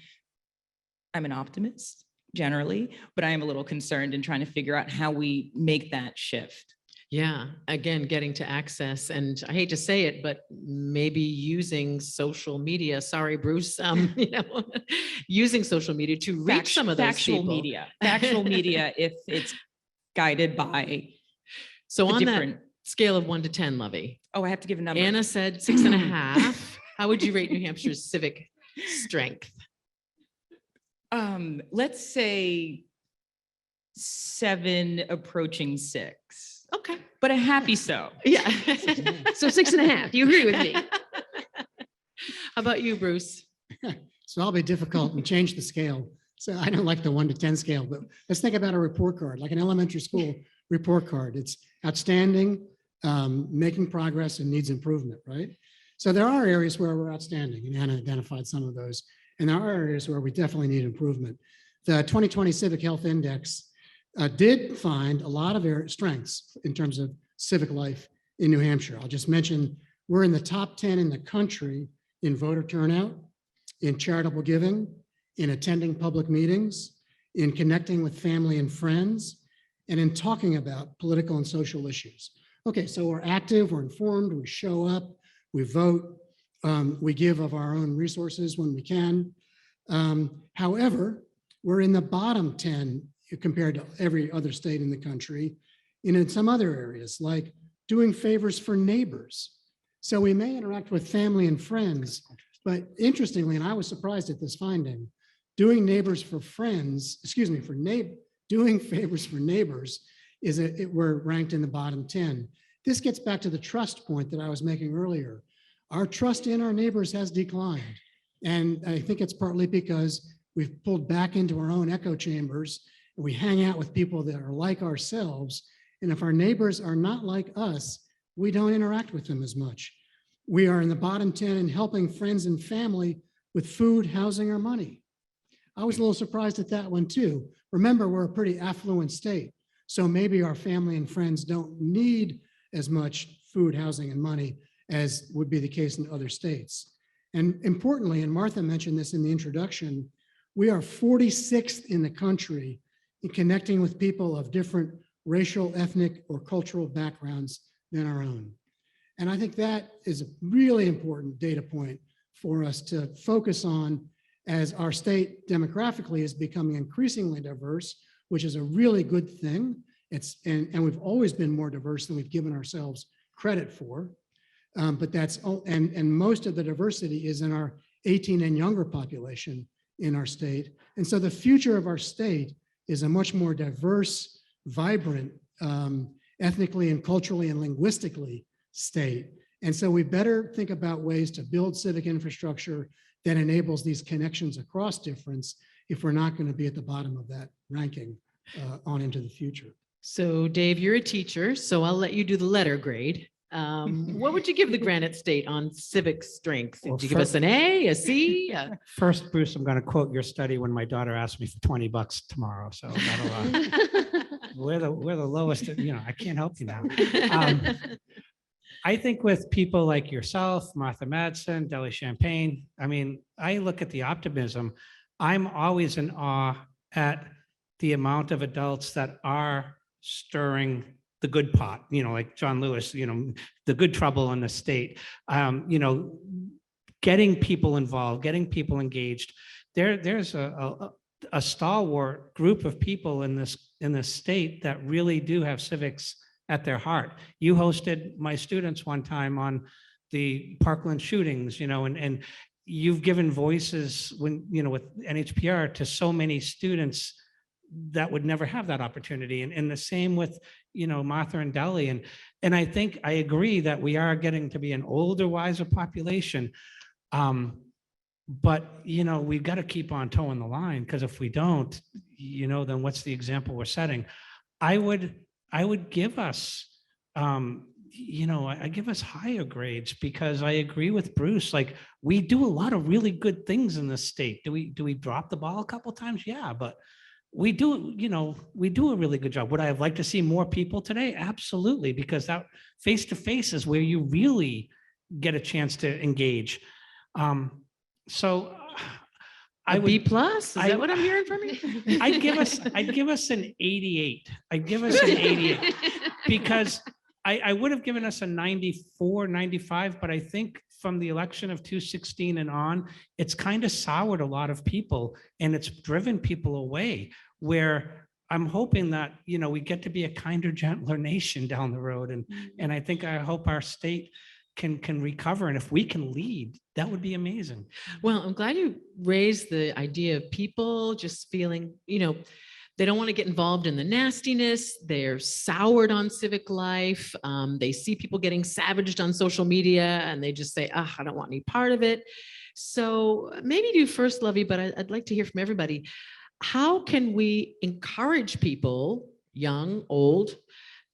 an optimist generally, but I am a little concerned in trying to figure out how we make that shift. Yeah, again, getting to access, and I hate to say it, but maybe using social media. Sorry, Bruce. Using social media to reach some of those factual people. Factual media, if it's guided by. So on different- that scale of 1 to 10, Lovey, Oh, I have to give a number. Anna said 6.5. How would you rate New Hampshire's civic strength? Let's say 7 approaching 6. Okay. But a happy so. Yeah. So 6.5. Do you agree with me? How about you, Bruce? So I'll be difficult and change the scale. So I don't like the 1 to 10 scale, but let's think about a report card, like an elementary school report card. It's outstanding, making progress, and needs improvement, right? So there are areas where we're outstanding, and Anna identified some of those. And there are areas where we definitely need improvement. The 2020 Civic Health Index did find a lot of strengths in terms of civic life in New Hampshire. I'll just mention we're in the top 10 in the country in voter turnout, in charitable giving, in attending public meetings, in connecting with family and friends, and in talking about political and social issues. Okay, so we're active, we're informed, we show up, we vote, we give of our own resources when we can. However, we're in the bottom 10 compared to every other state in the country, and in some other areas, like doing favors for neighbors. So we may interact with family and friends, but interestingly, and I was surprised at this finding, doing favors for neighbors we're ranked in the bottom 10. This gets back to the trust point that I was making earlier. Our trust in our neighbors has declined. And I think it's partly because we've pulled back into our own echo chambers and we hang out with people that are like ourselves. And if our neighbors are not like us, we don't interact with them as much. We are in the bottom 10 in helping friends and family with food, housing, or money. I was a little surprised at that one too. Remember, we're a pretty affluent state. So maybe our family and friends don't need as much food, housing, and money as would be the case in other states. And importantly, and Martha mentioned this in the introduction, we are 46th in the country in connecting with people of different racial, ethnic, or cultural backgrounds than our own. And I think that is a really important data point for us to focus on as our state demographically is becoming increasingly diverse, which is a really good thing. And we've always been more diverse than we've given ourselves credit for. But that's, and most of the diversity is in our 18 and younger population in our state. And so the future of our state is a much more diverse, vibrant, ethnically and culturally and linguistically state. And so we better think about ways to build civic infrastructure that enables these connections across difference if we're not going to be at the bottom of that ranking on into the future. So Dave, you're a teacher, so I'll let you do the letter grade. What would you give the Granite State on civic strength? Well, Did you give us an A, a C? First, Bruce, I'm going to quote your study when my daughter asked me for $20 tomorrow. So that'll, we're the lowest, I can't help you now. I think with people like yourself, Martha Madsen, Deli Champagne, I mean, I look at the optimism. I'm always in awe at the amount of adults that are stirring the good pot, like John Lewis, the good trouble in the state, getting people involved, getting people engaged. There's a stalwart group of people in this state that really do have civics at their heart. You hosted my students one time on the Parkland shootings, and you've given voices when, with NHPR to so many students that would never have that opportunity. And the same with, Martha and Deli. And I think I agree that we are getting to be an older, wiser population. But, we've got to keep on towing the line, because if we don't, then what's the example we're setting? I would give us, I give us higher grades, because I agree with Bruce. Like, we do a lot of really good things in this state. Do we drop the ball a couple of times? Yeah, but we do a really good job. Would I have liked to see more people today? Absolutely, because that face-to-face is where you really get a chance to engage. So I would B plus? Is that what I'm hearing from you? I'd give us an 88. I'd give us an 88 because I would have given us a 94, 95, but I think from the election of 2016 and on, it's kind of soured a lot of people, and it's driven people away, where I'm hoping that, we get to be a kinder, gentler nation down the road. And I hope our state can recover. And if we can lead, that would be amazing. Well, I'm glad you raised the idea of people just feeling, they don't want to get involved in the nastiness. They're soured on civic life. They see people getting savaged on social media, and they just say, I don't want any part of it. So maybe do first, Lovey, but I'd like to hear from everybody. How can we encourage people, young, old,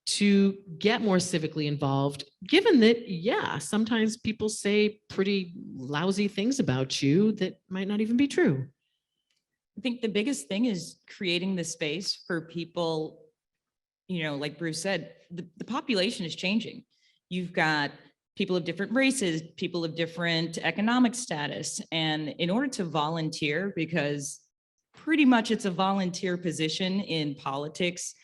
to get more civically involved, given that, sometimes people say pretty lousy things about you that might not even be true? I think the biggest thing is creating the space for people, like Bruce said, the population is changing. You've got people of different races, people of different economic status. And in order to volunteer, because pretty much it's a volunteer position in politics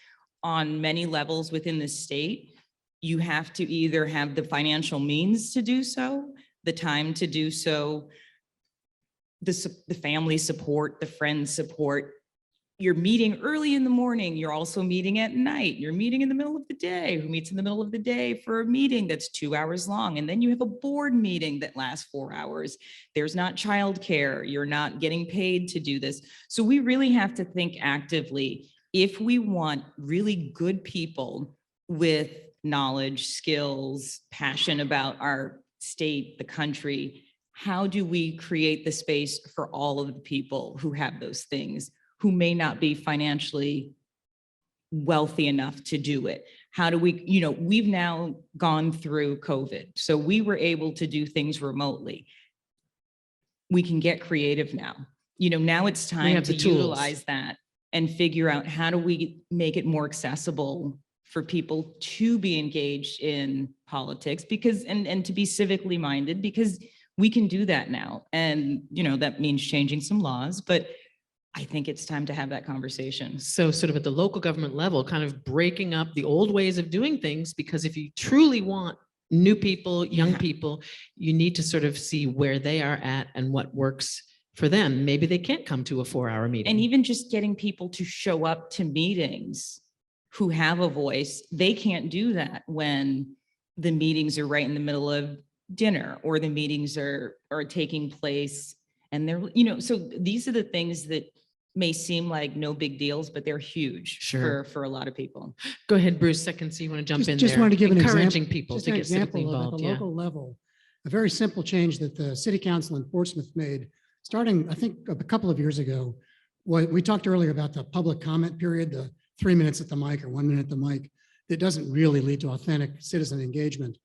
on many levels within the state, you have to either have the financial means to do so, the time to do so, the family support, the friend support. You're meeting early in the morning. You're also meeting at night. You're meeting in the middle of the day. Who meets in the middle of the day for a meeting that's 2 hours long? And then you have a board meeting that lasts 4 hours. There's not childcare. You're not getting paid to do this. So we really have to think actively. If we want really good people with knowledge, skills, passion about our state, the country, how do we create the space for all of the people who have those things, who may not be financially wealthy enough to do it? How do we, we've now gone through COVID, so we were able to do things remotely. We can get creative now. Now it's time to utilize that and figure out how do we make it more accessible for people to be engaged in politics, because, and to be civically minded, because we can do that now. And, that means changing some laws, but I think it's time to have that conversation. So sort of at the local government level, kind of breaking up the old ways of doing things, because if you truly want new people, young Yeah. people, you need to sort of see where they are at and what works for them. Maybe they can't come to a 4-hour meeting. And even just getting people to show up to meetings who have a voice, they can't do that when the meetings are right in the middle of dinner, or the meetings are taking place and they're, so these are the things that may seem like no big deals, but they're huge Sure. for a lot of people. Go ahead, Bruce. I can see you want to jump in Just there. wanted to give an Encouraging example, people just to an get civically example of at involved. the Yeah. local level, a very simple change that the city council in Portsmouth made, starting, I think, a couple of years ago. What we talked earlier about the public comment period, the 3 minutes at the mic or 1 minute at the mic, that doesn't really lead to authentic citizen engagement.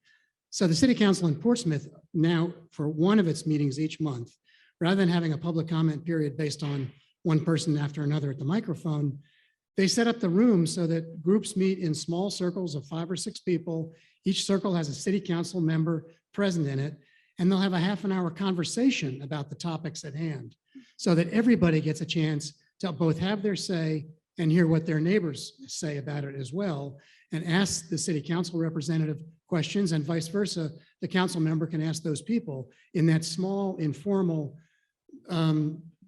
So the city council in Portsmouth now, for one of its meetings each month, rather than having a public comment period based on one person after another at the microphone, they set up the room so that groups meet in small circles of 5 or 6 people. Each circle has a city council member present in it, and they'll have a half an hour conversation about the topics at hand, so that everybody gets a chance to both have their say and hear what their neighbors say about it as well, and ask the city council representative questions, and vice versa. The council member can ask those people in that small, informal,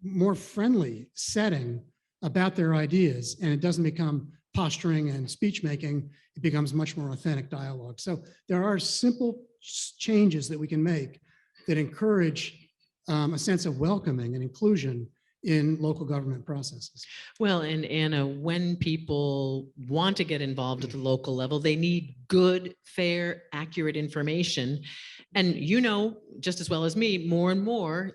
more friendly setting about their ideas, and it doesn't become posturing and speech making. It becomes much more authentic dialogue. So there are simple changes that we can make that encourage a sense of welcoming and inclusion in local government processes. Well, and Anna, when people want to get involved at the local level, they need good, fair, accurate information. And just as well as me, more and more,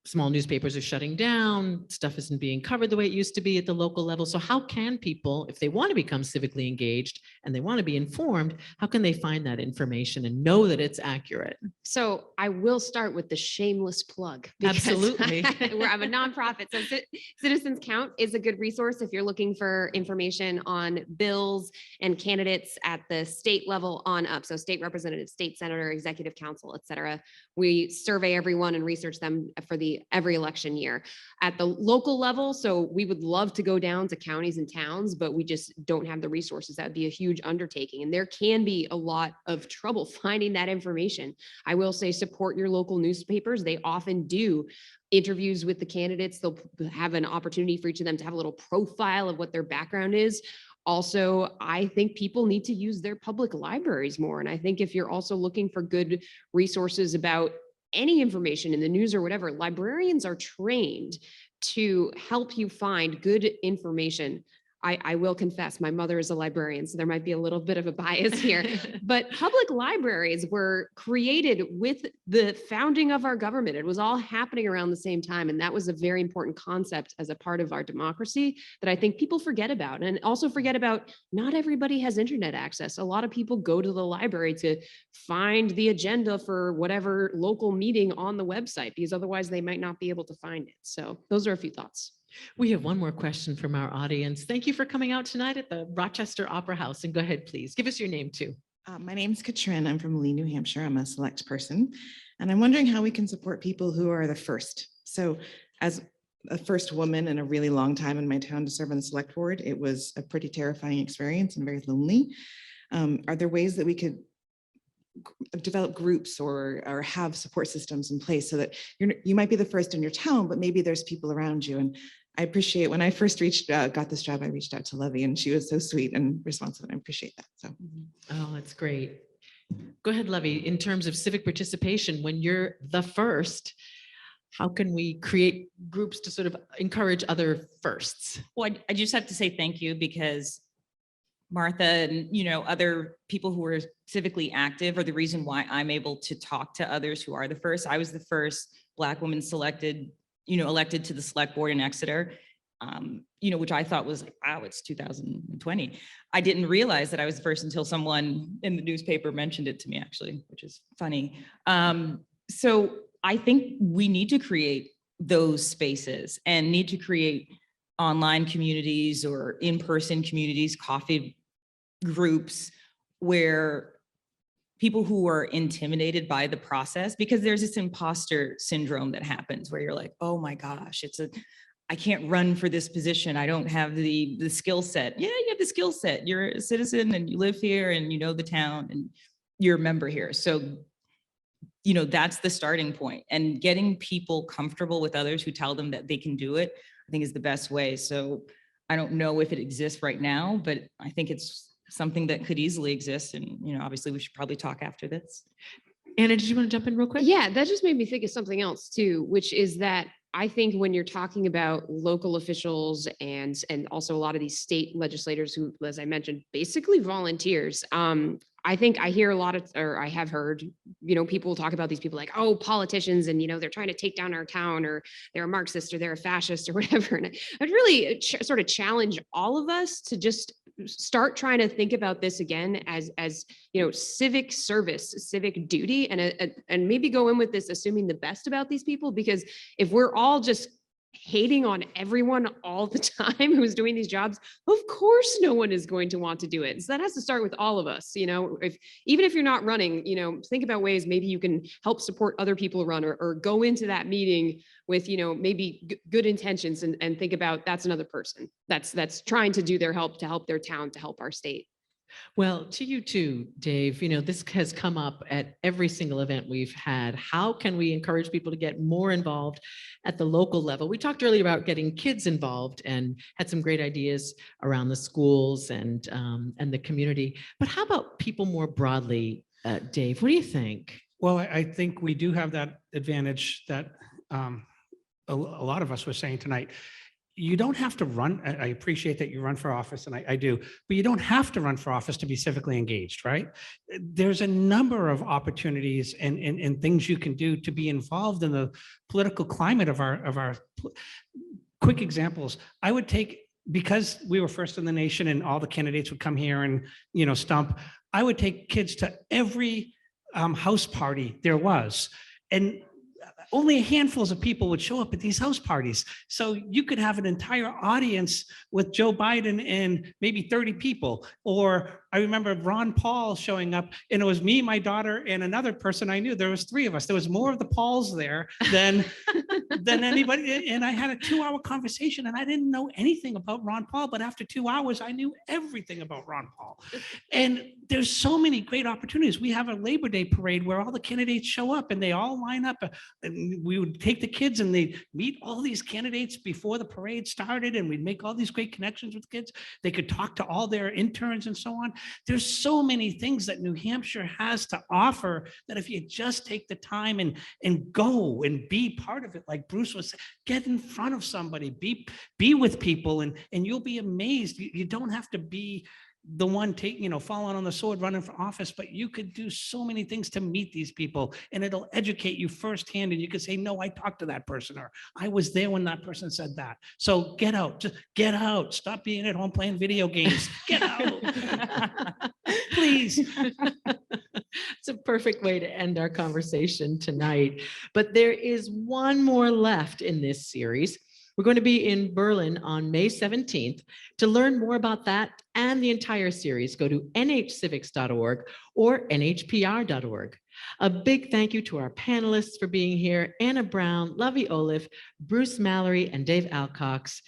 small newspapers are shutting down, stuff isn't being covered the way it used to be at the local level. So how can people, if they want to become civically engaged and they want to be informed, how can they find that information and know that it's accurate? So I will start with the shameless plug. because Absolutely. I'm a nonprofit. So Citizens Count is a good resource if you're looking for information on bills and candidates at the state level on up. So state representative, state senator, executive council, et cetera. We survey everyone and research them for every election year. At the local level, so we would love to go down to counties and towns, but we just don't have the resources. That would be a huge undertaking. And there can be a lot of trouble finding that information. I will say support your local newspapers. They often do interviews with the candidates. They'll have an opportunity for each of them to have a little profile of what their background is. Also, I think people need to use their public libraries more. And I think if you're also looking for good resources about any information in the news or whatever, librarians are trained to help you find good information. I will confess, my mother is a librarian, so there might be a little bit of a bias here, but public libraries were created with the founding of our government. It was all happening around the same time. And that was a very important concept as a part of our democracy that I think people forget about, and also forget about. Not everybody has internet access. A lot of people go to the library to find the agenda for whatever local meeting on the website, because otherwise they might not be able to find it. So those are a few thoughts. We have one more question from our audience. Thank you for coming out tonight at the Rochester Opera House. And go ahead, please. Give us your name too. My name's Katrin. I'm from Lee, New Hampshire. I'm a select person. And I'm wondering how we can support people who are the first. So as a first woman in a really long time in my town to serve on the select board, it was a pretty terrifying experience and very lonely. Are there ways that we could develop groups or have support systems in place so that you might be the first in your town, but maybe there's people around you? And I appreciate when I first got this job, I reached out to Levy and she was so sweet and responsive. And I appreciate that. So. Oh, that's great. Go ahead, Levy. In terms of civic participation, when you're the first, how can we create groups to sort of encourage other firsts? Well, I just have to say thank you, because Martha and other people who are civically active are the reason why I'm able to talk to others who are the first. I was the first Black woman elected to the select board in Exeter, which I thought was, wow, it's 2020. I didn't realize that I was the first until someone in the newspaper mentioned it to me, actually, which is funny. So I think we need to create those spaces and need to create online communities or in-person communities, coffee groups, where people who are intimidated by the process, because there's this imposter syndrome that happens where you're like, oh my gosh, I can't run for this position. I don't have the skill set. Yeah, you have the skill set. You're a citizen and you live here and you know the town and you're a member here. So, that's the starting point. And getting people comfortable with others who tell them that they can do it, I think is the best way. So I don't know if it exists right now, but I think it's something that could easily exist. And, obviously we should probably talk after this. Anna, did you want to jump in real quick? Yeah, that just made me think of something else too, which is that I think when you're talking about local officials and also a lot of these state legislators who, as I mentioned, basically volunteers. I think I hear a lot of, or I have heard, people talk about these people like, oh, politicians, and they're trying to take down our town, or they're a Marxist, or they're a fascist, or whatever. And I'd really sort of challenge all of us to just start trying to think about this again as civic service, civic duty, and maybe go in with this assuming the best about these people, because if we're all just hating on everyone all the time who's doing these jobs, of course no one is going to want to do it. So that has to start with all of us. Even if you're not running, think about ways maybe you can help support other people run, or go into that meeting with maybe good intentions, and think about that's another person that's trying to do their help to help their town, to help our state. Well, to you too, Dave, this has come up at every single event we've had. How can we encourage people to get more involved at the local level? We talked earlier about getting kids involved and had some great ideas around the schools and the community. But how about people more broadly, Dave? What do you think? Well, I think we do have that advantage that a lot of us were saying tonight. You don't have to run. I appreciate that you run for office, and I do, but you don't have to run for office to be civically engaged, right? There's a number of opportunities and things you can do to be involved in the political climate of our quick examples. I would take, because we were first in the nation and all the candidates would come here and, stump, I would take kids to every house party there was. And only handfuls of people would show up at these house parties. So you could have an entire audience with Joe Biden and maybe 30 people. Or I remember Ron Paul showing up, and it was me, my daughter, and another person I knew. There was 3 of us. There was more of the Pauls there than anybody. And I had a 2-hour conversation, and I didn't know anything about Ron Paul, but after 2 hours, I knew everything about Ron Paul. And there's so many great opportunities. We have a Labor Day parade where all the candidates show up and they all line up, and we would take the kids and they meet all these candidates before the parade started, and we'd make all these great connections with kids. They could talk to all their interns and so on. There's so many things that New Hampshire has to offer that if you just take the time and go and be part of it, like Bruce was saying, get in front of somebody, be with people, and you'll be amazed. You don't have to be the one falling on the sword running for office, but you could do so many things to meet these people, and it'll educate you firsthand. And you could say, no, I talked to that person, or I was there when that person said that. So get out, just get out. Stop being at home playing video games. Get out, please. It's a perfect way to end our conversation tonight. But there is one more left in this series. We're going to be in Berlin on May 17th. To learn more about that and the entire series, go to nhcivics.org or nhpr.org. A big thank you to our panelists for being here: Anna Brown, Lovey Olive, Bruce Mallory, and Dave Alcox.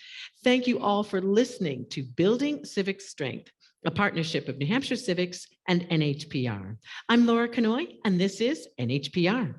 Thank you all for listening to Building Civic Strength, a partnership of New Hampshire Civics and NHPR. I'm Laura Knoy, and this is NHPR.